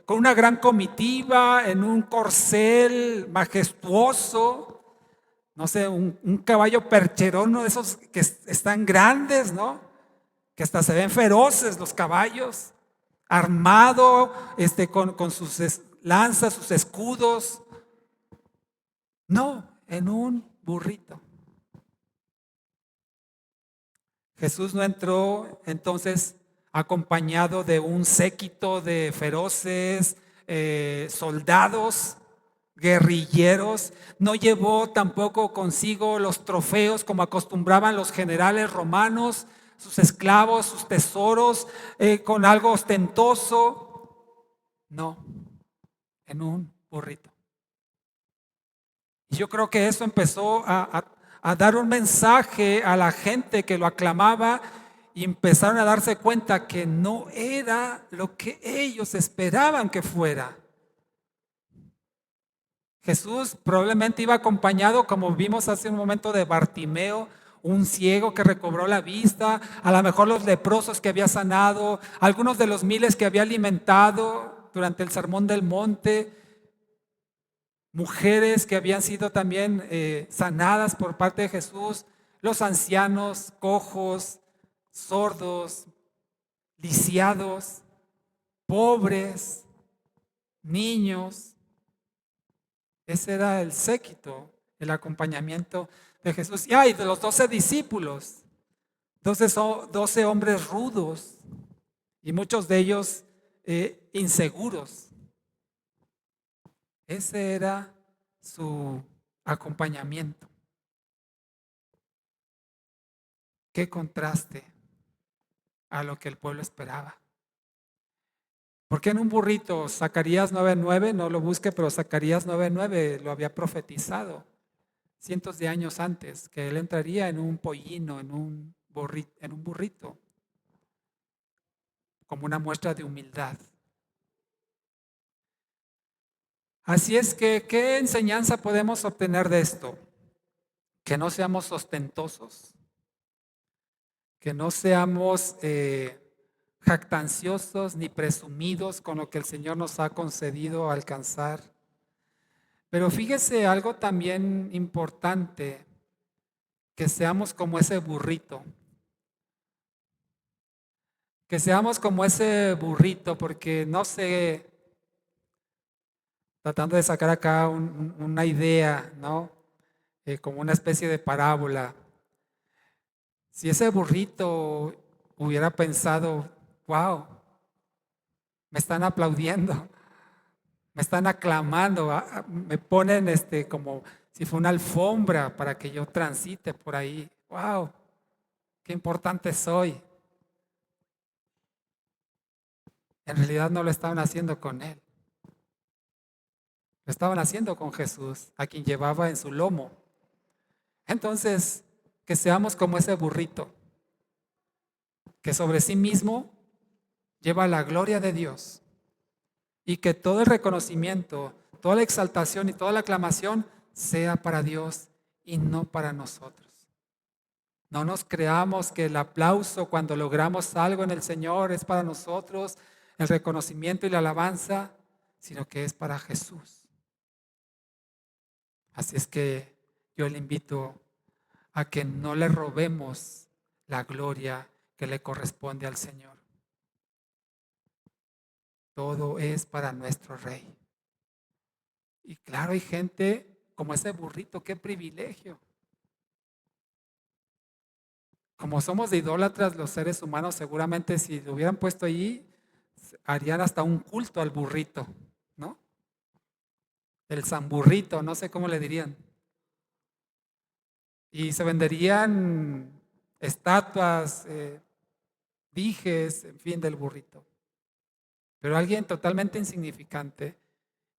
Speaker 1: con una gran comitiva, en un corcel majestuoso, no sé, un caballo percherón, uno de esos que están grandes, ¿no? Que hasta se ven feroces los caballos, armado con sus lanzas, sus escudos. No, en un burrito. Jesús no entró entonces acompañado de un séquito de feroces soldados, guerrilleros. No llevó tampoco consigo los trofeos como acostumbraban los generales romanos, sus esclavos, sus tesoros, con algo ostentoso. No, en un burrito. Y yo creo que eso empezó a dar un mensaje a la gente que lo aclamaba, y empezaron a darse cuenta que no era lo que ellos esperaban que fuera. Jesús probablemente iba acompañado, como vimos hace un momento, de Bartimeo, un ciego que recobró la vista, a lo mejor los leprosos que había sanado, algunos de los miles que había alimentado durante el Sermón del Monte, mujeres que habían sido también sanadas por parte de Jesús, los ancianos, cojos, sordos, lisiados, pobres, niños. Ese era el séquito, el acompañamiento de Jesús. Y hay de los 12 discípulos, 12 hombres rudos y muchos de ellos inseguros. Ese era su acompañamiento. Qué contraste a lo que el pueblo esperaba. ¿Por qué en un burrito? Zacarías 9:9, no lo busque, pero Zacarías 9:9 lo había profetizado cientos de años antes, que él entraría en un pollino, en un burrito, como una muestra de humildad. Así es que, ¿qué enseñanza podemos obtener de esto? Que no seamos ostentosos, que no seamos jactanciosos ni presumidos con lo que el Señor nos ha concedido alcanzar. Pero fíjese algo también importante, que seamos como ese burrito. Que seamos como ese burrito, porque no sé, tratando de sacar acá una idea, ¿no? Como una especie de parábola. Si ese burrito hubiera pensado, wow, me están aplaudiendo, me están aclamando, me ponen como si fue una alfombra para que yo transite por ahí. Wow, qué importante soy. En realidad no lo estaban haciendo con él. Lo estaban haciendo con Jesús, a quien llevaba en su lomo. Entonces, que seamos como ese burrito, que sobre sí mismo lleva la gloria de Dios, y que todo el reconocimiento, toda la exaltación y toda la aclamación sea para Dios y no para nosotros. No nos creamos que el aplauso cuando logramos algo en el Señor es para nosotros, el reconocimiento y la alabanza, sino que es para Jesús. Así es que yo le invito a que no le robemos la gloria que le corresponde al Señor. Todo es para nuestro Rey. Y claro, hay gente como ese burrito, qué privilegio. Como somos de idólatras los seres humanos, seguramente si lo hubieran puesto allí, harían hasta un culto al burrito, ¿no? El zamburrito, no sé cómo le dirían. Y se venderían estatuas, dijes, en fin, del burrito. Pero alguien totalmente insignificante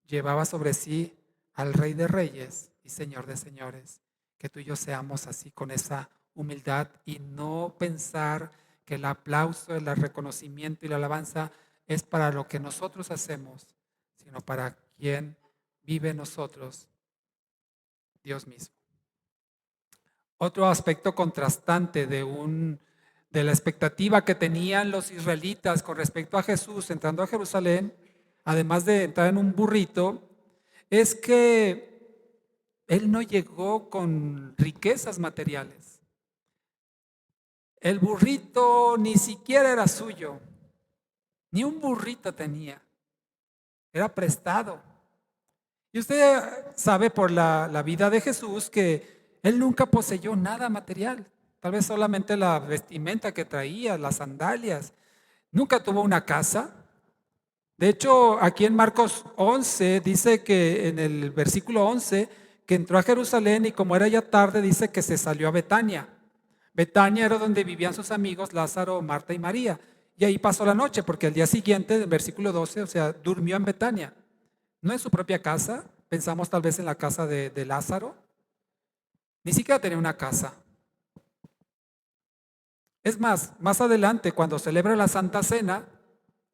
Speaker 1: llevaba sobre sí al Rey de Reyes y Señor de Señores. Que tú y yo seamos así, con esa humildad, y no pensar que el aplauso, el reconocimiento y la alabanza es para lo que nosotros hacemos, sino para quien vive en nosotros, Dios mismo. Otro aspecto contrastante de la expectativa que tenían los israelitas con respecto a Jesús entrando a Jerusalén, además de entrar en un burrito, es que él no llegó con riquezas materiales. El burrito ni siquiera era suyo, ni un burrito tenía, era prestado. Y usted sabe por la vida de Jesús que él nunca poseyó nada material, tal vez solamente la vestimenta que traía, las sandalias. Nunca tuvo una casa. De hecho, aquí en Marcos 11 dice que en el versículo 11 que entró a Jerusalén y como era ya tarde dice que se salió a Betania. Betania era donde vivían sus amigos Lázaro, Marta y María. Y ahí pasó la noche porque al día siguiente, en el versículo 12, o sea, durmió en Betania. No en su propia casa, pensamos tal vez en la casa de Lázaro. Ni siquiera tenía una casa. Es más adelante, cuando celebra la Santa Cena,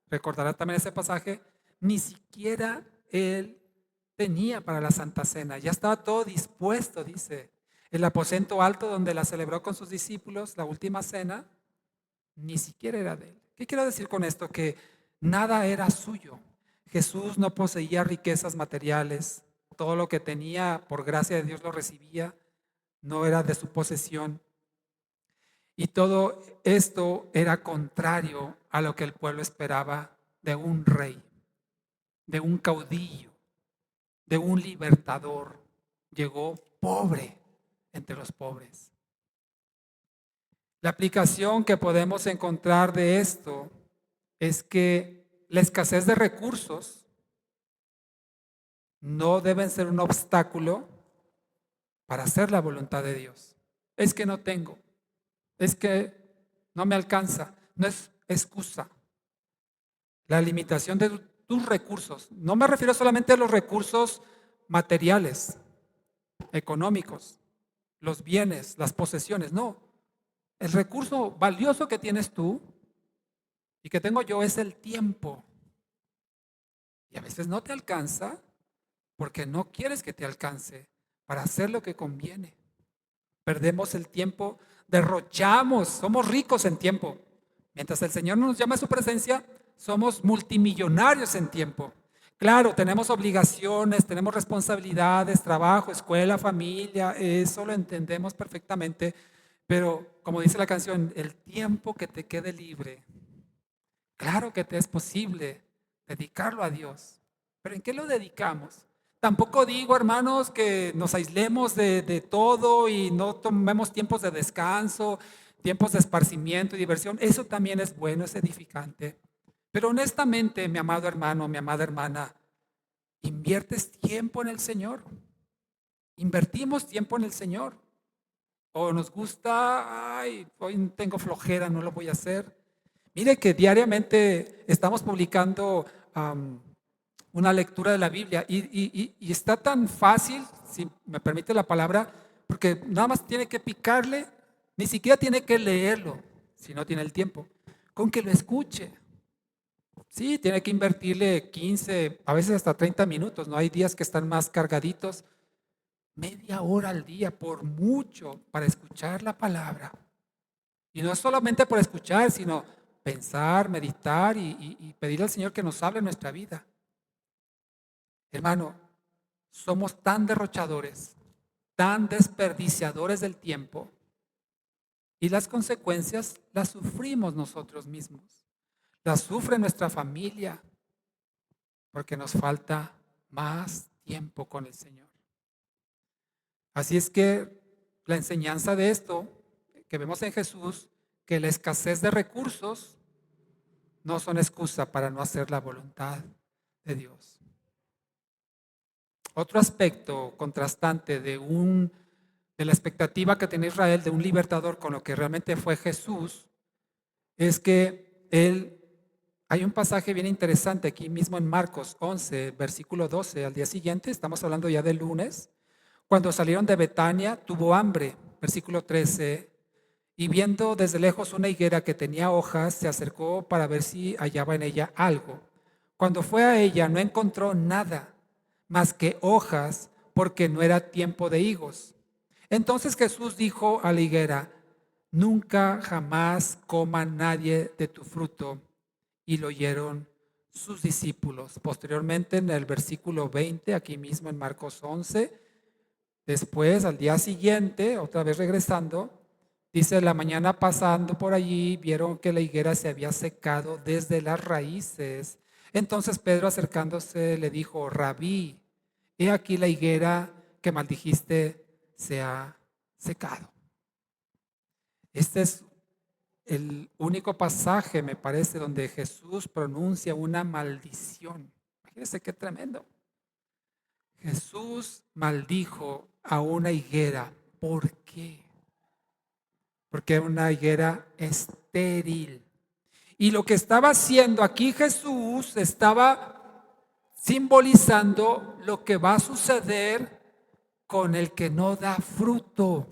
Speaker 1: recordará también ese pasaje, ni siquiera él tenía para la Santa Cena. Ya estaba todo dispuesto, dice. El aposento alto donde la celebró con sus discípulos, la última cena, ni siquiera era de él. ¿Qué quiero decir con esto? Que nada era suyo. Jesús no poseía riquezas materiales. Todo lo que tenía, por gracia de Dios, lo recibía. No era de su posesión. Y todo esto era contrario a lo que el pueblo esperaba de un rey, de un caudillo, de un libertador. Llegó pobre entre los pobres. La aplicación que podemos encontrar de esto es que la escasez de recursos no deben ser un obstáculo para hacer la voluntad de Dios. Es que no tengo, es que no me alcanza, no es excusa. La limitación de tus recursos, no me refiero solamente a los recursos materiales, económicos, los bienes, las posesiones, no. El recurso valioso que tienes tú y que tengo yo es el tiempo. Y a veces no te alcanza porque no quieres que te alcance para hacer lo que conviene. Perdemos el tiempo, derrochamos, somos ricos en tiempo. Mientras el Señor no nos llama a su presencia, somos multimillonarios en tiempo. Claro, tenemos obligaciones, tenemos responsabilidades, trabajo, escuela, familia, eso lo entendemos perfectamente, pero como dice la canción, el tiempo que te quede libre, claro que te es posible dedicarlo a Dios, pero ¿en qué lo dedicamos? Tampoco digo, hermanos, que nos aislemos de todo y no tomemos tiempos de descanso, tiempos de esparcimiento y diversión. Eso también es bueno, es edificante. Pero honestamente, mi amado hermano, mi amada hermana, ¿inviertes tiempo en el Señor? ¿Invertimos tiempo en el Señor? ¿O nos gusta, ay, hoy tengo flojera, no lo voy a hacer? Mire que diariamente estamos publicando una lectura de la Biblia y está tan fácil, si me permite la palabra, porque nada más tiene que picarle, ni siquiera tiene que leerlo, si no tiene el tiempo, con que lo escuche. Sí, tiene que invertirle 15, a veces hasta 30 minutos, ¿no? Hay días que están más cargaditos, media hora al día, por mucho, para escuchar la palabra. Y no solamente por escuchar, sino pensar, meditar y pedir al Señor que nos hable en nuestra vida. Hermano, somos tan derrochadores, tan desperdiciadores del tiempo y las consecuencias las sufrimos nosotros mismos. Las sufre nuestra familia porque nos falta más tiempo con el Señor. Así es que la enseñanza de esto que vemos en Jesús, que la escasez de recursos no son excusa para no hacer la voluntad de Dios. Otro aspecto contrastante de la expectativa que tenía Israel de un libertador con lo que realmente fue Jesús es que él Hay un pasaje bien interesante aquí mismo en Marcos 11, versículo 12. Al día siguiente, estamos hablando ya del lunes, cuando salieron de Betania, tuvo hambre. Versículo 13. Y viendo desde lejos una higuera que tenía hojas, se acercó para ver si hallaba en ella algo. Cuando fue a ella, no encontró nada más que hojas, porque no era tiempo de higos. Entonces Jesús dijo a la higuera: nunca jamás coma nadie de tu fruto. Y lo oyeron sus discípulos. Posteriormente, en el versículo 20, aquí mismo en Marcos 11, después, al día siguiente, otra vez regresando, dice: la mañana pasando por allí, vieron que la higuera se había secado desde las raíces. Entonces Pedro, acercándose, le dijo: Rabí, he aquí la higuera que maldijiste se ha secado. Este es el único pasaje, me parece, donde Jesús pronuncia una maldición. Fíjense qué tremendo. Jesús maldijo a una higuera. ¿Por qué? Porque era una higuera estéril. Y lo que estaba haciendo aquí Jesús estaba simbolizando lo que va a suceder con el que no da fruto,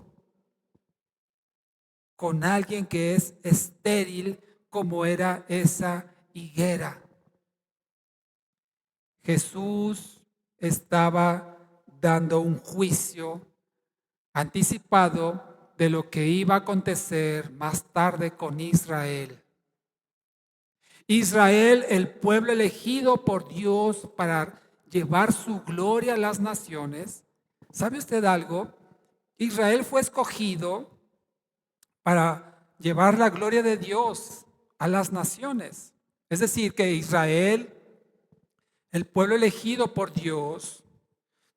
Speaker 1: con alguien que es estéril, como era esa higuera. Jesús estaba dando un juicio anticipado de lo que iba a acontecer más tarde con Israel. Israel, el pueblo elegido por Dios para llevar su gloria a las naciones. ¿Sabe usted algo? Israel fue escogido para llevar la gloria de Dios a las naciones. Es decir, que Israel, el pueblo elegido por Dios,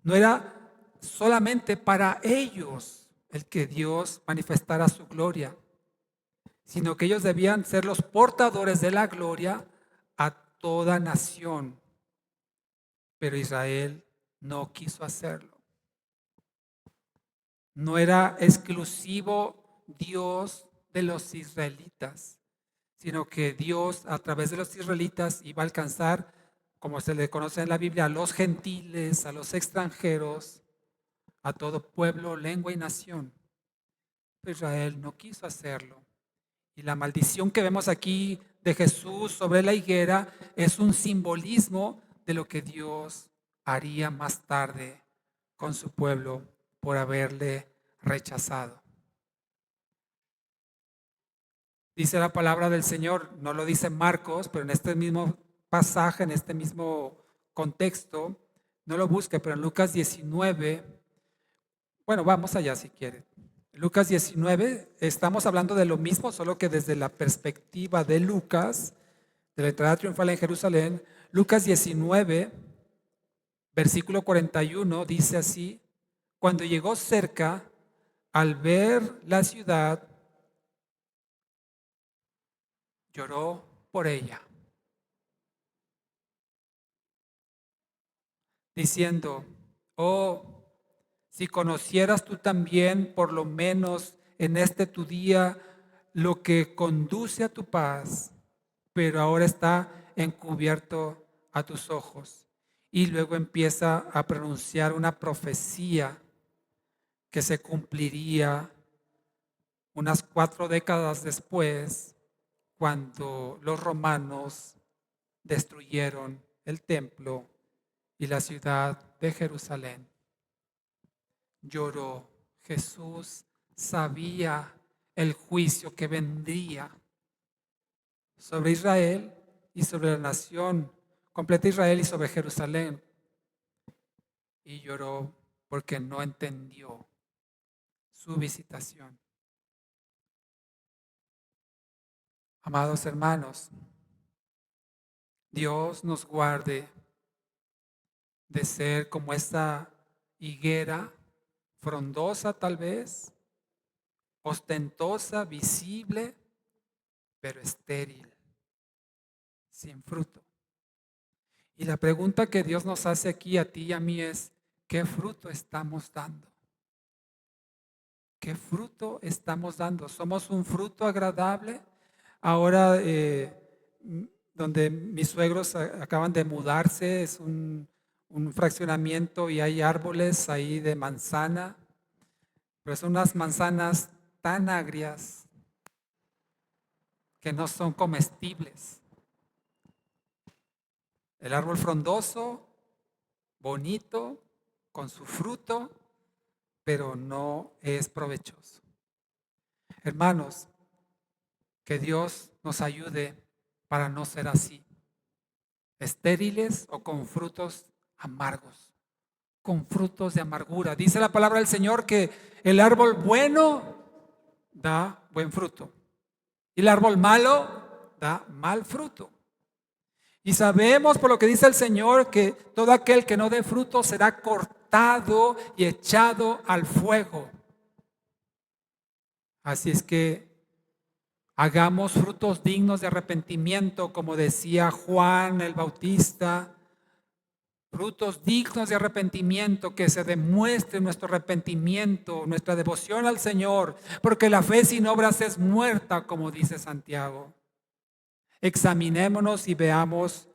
Speaker 1: no era solamente para ellos el que Dios manifestara su gloria, sino que ellos debían ser los portadores de la gloria a toda nación. Pero Israel no quiso hacerlo. No era exclusivo Dios de los israelitas, sino que Dios a través de los israelitas iba a alcanzar, como se le conoce en la Biblia, a los gentiles, a los extranjeros, a todo pueblo, lengua y nación. Pero Israel no quiso hacerlo. Y la maldición que vemos aquí de Jesús sobre la higuera es un simbolismo de lo que Dios haría más tarde con su pueblo por haberle rechazado. Dice la palabra del Señor, no lo dice Marcos, pero en este mismo pasaje, en este mismo contexto, no lo busque, pero en Lucas 19, bueno, vamos allá si quiere. Lucas 19, estamos hablando de lo mismo, solo que desde la perspectiva de Lucas, de la entrada triunfal en Jerusalén. Lucas 19, versículo 41, dice así: cuando llegó cerca, al ver la ciudad, lloró por ella, diciendo: oh, si conocieras tú también, por lo menos en este tu día, lo que conduce a tu paz, pero ahora está encubierto a tus ojos. Y luego empieza a pronunciar una profecía que se cumpliría unas 4 décadas después, cuando los romanos destruyeron el templo y la ciudad de Jerusalén. Lloró. Jesús sabía el juicio que vendría sobre Israel y sobre la nación completa Israel y sobre Jerusalén. Y lloró porque no entendió su visitación. Amados hermanos, Dios nos guarde de ser como esta higuera, frondosa tal vez, ostentosa, visible, pero estéril, sin fruto. Y la pregunta que Dios nos hace aquí a ti y a mí es: ¿qué fruto estamos dando? ¿Qué fruto estamos dando? ¿Somos un fruto agradable? Ahora donde mis suegros acaban de mudarse, es un fraccionamiento y hay árboles ahí de manzana, pero son unas manzanas tan agrias que no son comestibles. El árbol frondoso, bonito, con su fruto, pero no es provechoso. Hermanos, que Dios nos ayude para no ser así, estériles o con frutos amargos, con frutos de amargura. Dice la palabra del Señor que el árbol bueno da buen fruto y el árbol malo da mal fruto. Y sabemos por lo que dice el Señor que todo aquel que no dé fruto será cortado y echado al fuego. Así es que hagamos frutos dignos de arrepentimiento, como decía Juan el Bautista. Frutos dignos de arrepentimiento, que se demuestre nuestro arrepentimiento, nuestra devoción al Señor, porque la fe sin obras es muerta, como dice Santiago. Examinémonos y veamos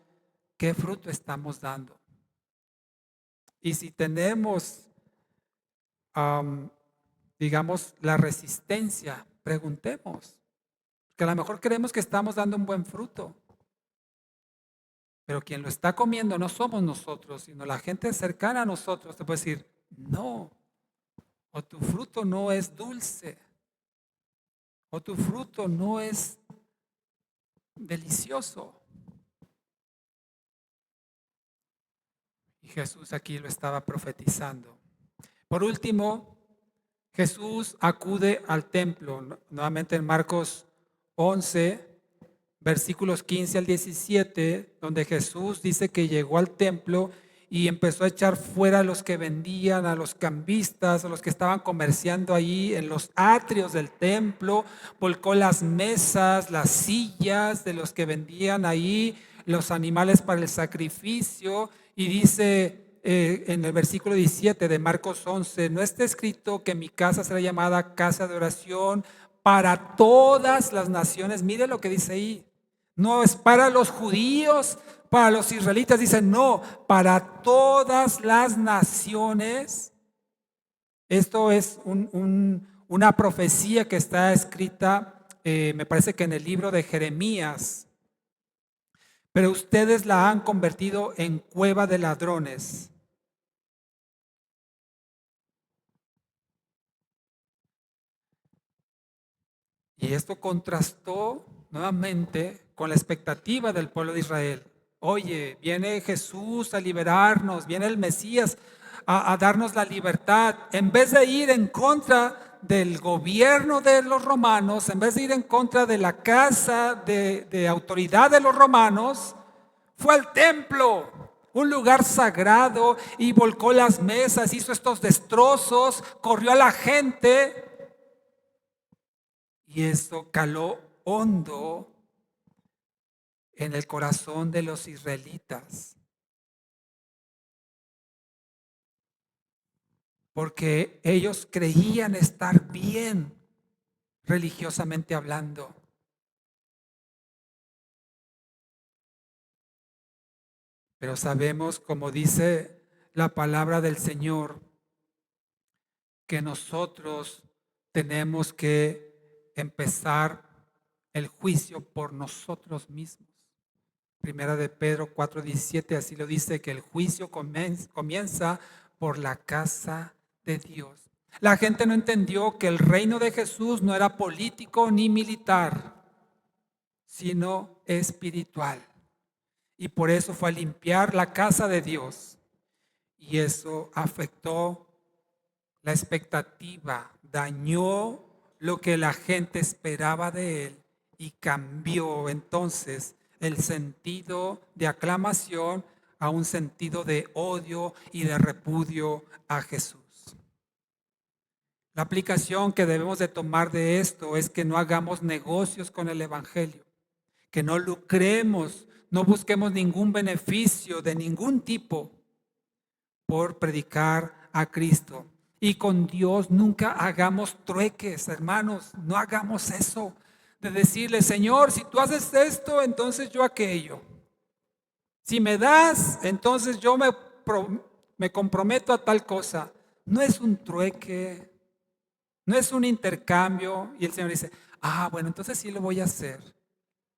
Speaker 1: qué fruto estamos dando. Y si tenemos, digamos, la resistencia, preguntemos, que a lo mejor creemos que estamos dando un buen fruto. Pero quien lo está comiendo no somos nosotros, sino la gente cercana a nosotros. Te puede decir, no, o tu fruto no es dulce, o tu fruto no es delicioso. Y Jesús aquí lo estaba profetizando. Por último, Jesús acude al templo, nuevamente en Marcos 11, versículos 15 al 17, donde Jesús dice que llegó al templo y empezó a echar fuera a los que vendían, a los cambistas, a los que estaban comerciando ahí en los atrios del templo, volcó las mesas, las sillas de los que vendían ahí, los animales para el sacrificio, y dice en el versículo 17 de Marcos 11, no está escrito que mi casa será llamada casa de oración para todas las naciones. Mire lo que dice ahí. No es para los judíos, para los israelitas. Dice no, para todas las naciones. Esto es una profecía que está escrita, me parece que en el libro de Jeremías. Pero ustedes la han convertido en cueva de ladrones. Y esto contrastó nuevamente con la expectativa del pueblo de Israel. Oye, viene Jesús a liberarnos, viene el Mesías a darnos la libertad. En vez de ir en contra del gobierno de los romanos, en vez de ir en contra de la casa de autoridad de los romanos, fue al templo, un lugar sagrado, y volcó las mesas, hizo estos destrozos, corrió a la gente. Y eso caló hondo en el corazón de los israelitas. Porque ellos creían estar bien religiosamente hablando. Pero sabemos, como dice la palabra del Señor, que nosotros tenemos que empezar el juicio por nosotros mismos. Primera de Pedro 4:17 así lo dice, que el juicio comienza por la casa de Dios. La gente no entendió que el reino de Jesús no era político ni militar, sino espiritual. Y por eso fue a limpiar la casa de Dios. Y eso afectó la expectativa, dañó lo que la gente esperaba de él y cambió entonces el sentido de aclamación a un sentido de odio y de repudio a Jesús. La aplicación que debemos de tomar de esto es que no hagamos negocios con el evangelio, que no lucremos, no busquemos ningún beneficio de ningún tipo por predicar a Cristo. Y con Dios nunca hagamos trueques, hermanos, no hagamos eso. de decirle, Señor, si tú haces esto, entonces yo aquello. Si me das, entonces yo me comprometo a tal cosa. No es un trueque, no es un intercambio. Y el Señor dice, bueno, entonces sí lo voy a hacer.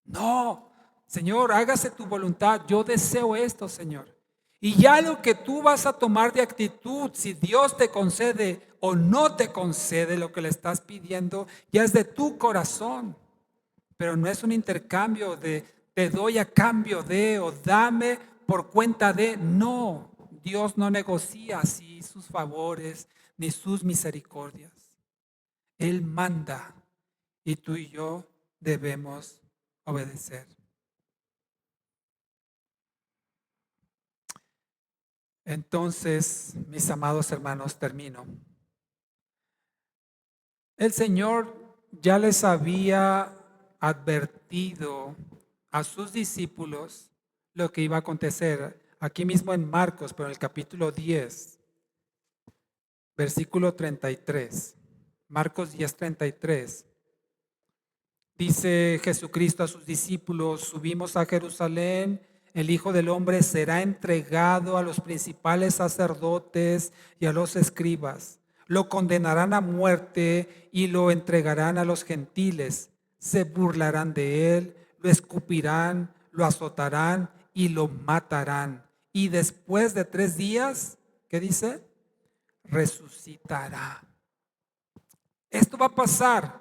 Speaker 1: No, Señor, hágase tu voluntad. Yo deseo esto, Señor. Y ya lo que tú vas a tomar de actitud, si Dios te concede o no te concede lo que le estás pidiendo, ya es de tu corazón. Pero no es un intercambio de te doy a cambio de o dame por cuenta de. No, Dios no negocia así sus favores ni sus misericordias. Él manda y tú y yo debemos obedecer. Entonces, mis amados hermanos, termino. El Señor ya les había advertido a sus discípulos lo que iba a acontecer aquí mismo en Marcos, pero en el capítulo 10, versículo 33. Marcos 10, 33. Dice Jesucristo a sus discípulos, subimos a Jerusalén, el Hijo del Hombre será entregado a los principales sacerdotes y a los escribas. Lo condenarán a muerte y lo entregarán a los gentiles. Se burlarán de él, lo escupirán, lo azotarán y lo matarán. Y después de 3 días, ¿qué dice? Resucitará. Esto va a pasar.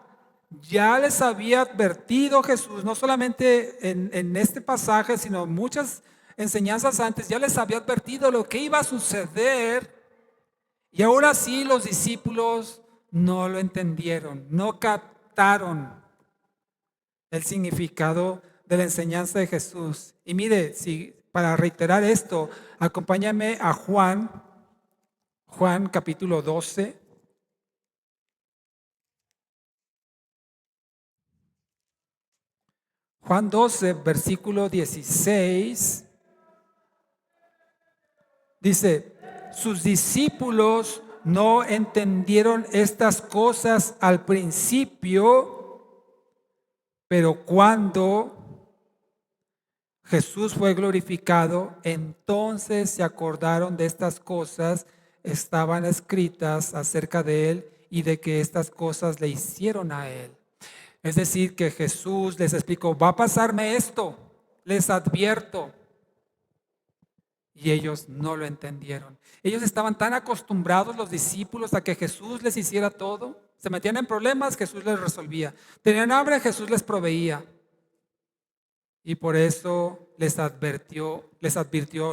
Speaker 1: Ya les había advertido Jesús, no solamente en este pasaje, sino muchas enseñanzas antes, ya les había advertido lo que iba a suceder. Y ahora sí los discípulos no lo entendieron, no captaron el significado de la enseñanza de Jesús. Y mire, para reiterar esto, acompáñame a Juan capítulo 12. Juan 12, versículo 16, dice, sus discípulos no entendieron estas cosas al principio, pero cuando Jesús fue glorificado, entonces se acordaron de estas cosas, estaban escritas acerca de él y de que estas cosas le hicieron a él. Es decir, que Jesús les explicó, va a pasarme esto, les advierto. Y ellos no lo entendieron. Ellos estaban tan acostumbrados, los discípulos, a que Jesús les hiciera todo. Se metían en problemas, Jesús les resolvía. Tenían hambre, Jesús les proveía. Y por eso les advirtió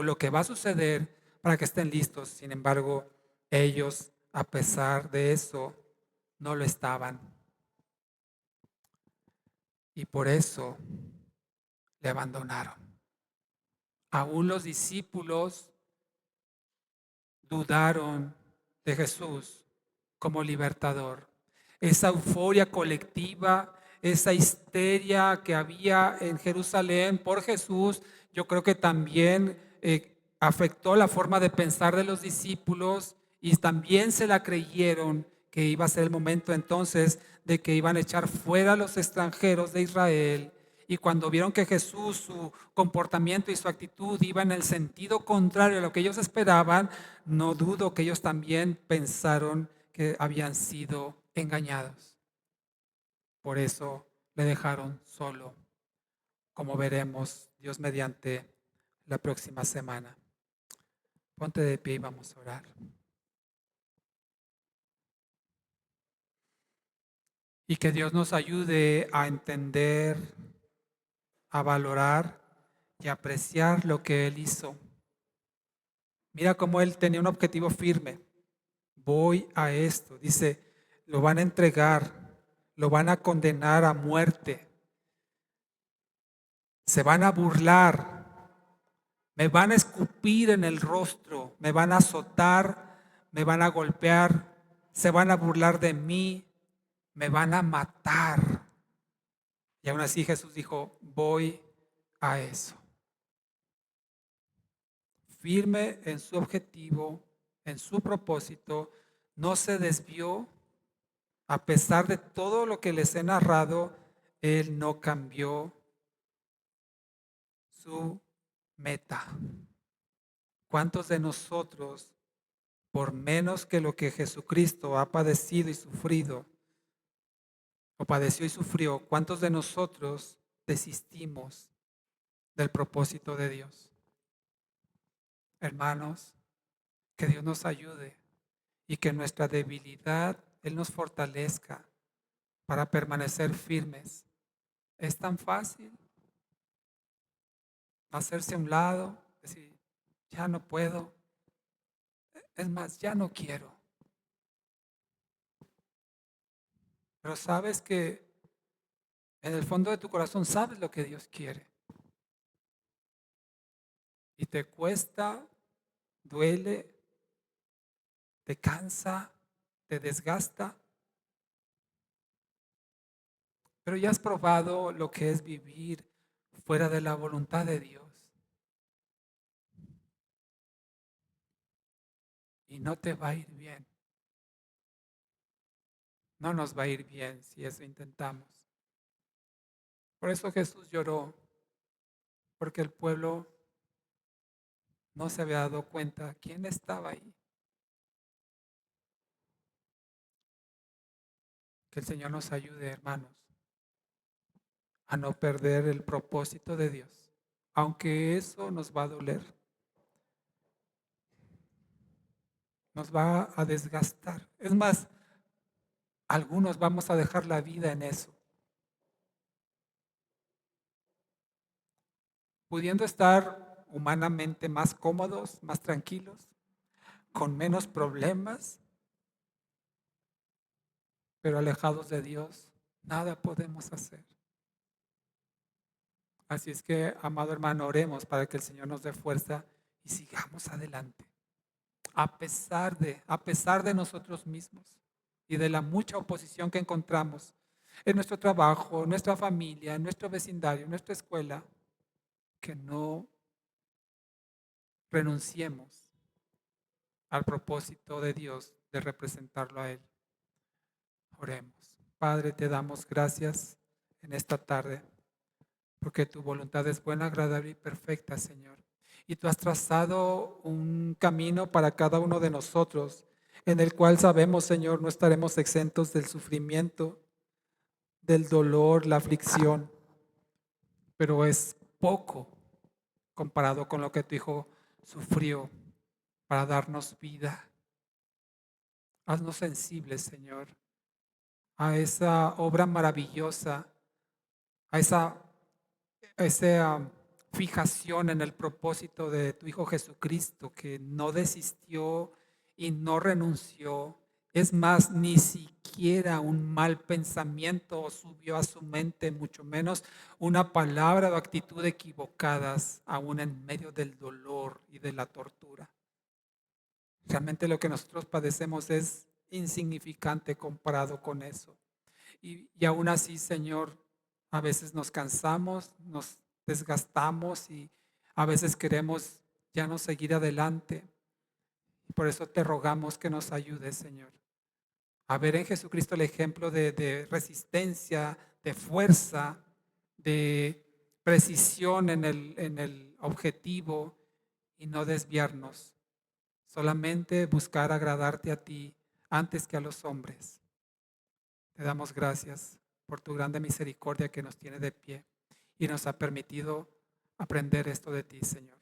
Speaker 1: lo que va a suceder para que estén listos. Sin embargo, ellos, a pesar de eso, no lo estaban. Y por eso le abandonaron. Aún los discípulos dudaron de Jesús como libertador. Esa euforia colectiva, esa histeria que había en Jerusalén por Jesús, yo creo que también afectó la forma de pensar de los discípulos y también se la creyeron que iba a ser el momento entonces de que iban a echar fuera a los extranjeros de Israel. Y cuando vieron que Jesús, su comportamiento y su actitud iba en el sentido contrario a lo que ellos esperaban, no dudo que ellos también pensaron que habían sido engañados. Por eso le dejaron solo, como veremos Dios mediante la próxima semana. Ponte de pie y vamos a orar. Y que Dios nos ayude a entender, a valorar y apreciar lo que Él hizo. Mira cómo Él tenía un objetivo firme. Voy a esto. Dice, lo van a entregar, lo van a condenar a muerte. Se van a burlar, me van a escupir en el rostro, me van a azotar, me van a golpear, se van a burlar de mí, me van a matar. Y aún así Jesús dijo, voy a eso. Firme en su objetivo, en su propósito, no se desvió a pesar de todo lo que les he narrado. Él no cambió su meta. ¿Cuántos de nosotros, por menos que lo que Jesucristo ha padecido y sufrido, o padeció y sufrió, cuántos de nosotros desistimos del propósito de Dios? Hermanos, que Dios nos ayude y que en nuestra debilidad Él nos fortalezca para permanecer firmes. Es tan fácil hacerse a un lado, decir, ya no puedo, es más, ya no quiero. Pero sabes que en el fondo de tu corazón sabes lo que Dios quiere. Y te cuesta, duele, te cansa, te desgasta. Pero ya has probado lo que es vivir fuera de la voluntad de Dios. Y no te va a ir bien. No nos va a ir bien si eso intentamos. Por eso Jesús lloró, porque el pueblo no se había dado cuenta quién estaba ahí. Que el Señor nos ayude, hermanos, a no perder el propósito de Dios, aunque eso nos va a doler, nos va a desgastar. Es más, algunos vamos a dejar la vida en eso, pudiendo estar humanamente más cómodos, más tranquilos, con menos problemas, pero alejados de Dios, nada podemos hacer. Así es que, amado hermano, oremos para que el Señor nos dé fuerza y sigamos adelante, a pesar de nosotros mismos y de la mucha oposición que encontramos en nuestro trabajo, en nuestra familia, en nuestro vecindario, en nuestra escuela, que no renunciemos al propósito de Dios de representarlo a Él. Oremos. Padre, te damos gracias en esta tarde, porque tu voluntad es buena, agradable y perfecta, Señor. Y tú has trazado un camino para cada uno de nosotros, en el cual sabemos, Señor, no estaremos exentos del sufrimiento, del dolor, la aflicción, pero es poco comparado con lo que tu Hijo sufrió para darnos vida. Haznos sensibles, Señor, a esa obra maravillosa, a esa fijación en el propósito de tu Hijo Jesucristo, que no desistió y no renunció. Es más, ni siquiera un mal pensamiento subió a su mente, mucho menos una palabra o actitud equivocadas, aún en medio del dolor y de la tortura. Realmente lo que nosotros padecemos es insignificante comparado con eso. Y aún así, Señor, a veces nos cansamos, nos desgastamos y a veces queremos ya no seguir adelante. Y por eso te rogamos que nos ayudes, Señor, a ver en Jesucristo el ejemplo de resistencia, de fuerza, de precisión en el objetivo y no desviarnos. Solamente buscar agradarte a ti antes que a los hombres. Te damos gracias por tu grande misericordia que nos tiene de pie y nos ha permitido aprender esto de ti, Señor.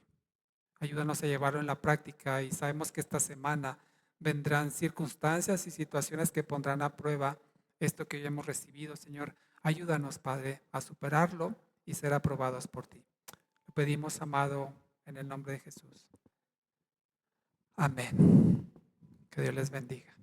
Speaker 1: Ayúdanos a llevarlo en la práctica y sabemos que esta semana vendrán circunstancias y situaciones que pondrán a prueba esto que hoy hemos recibido, Señor. Ayúdanos, Padre, a superarlo y ser aprobados por ti. Lo pedimos, amado, en el nombre de Jesús. Amén. Que Dios les bendiga.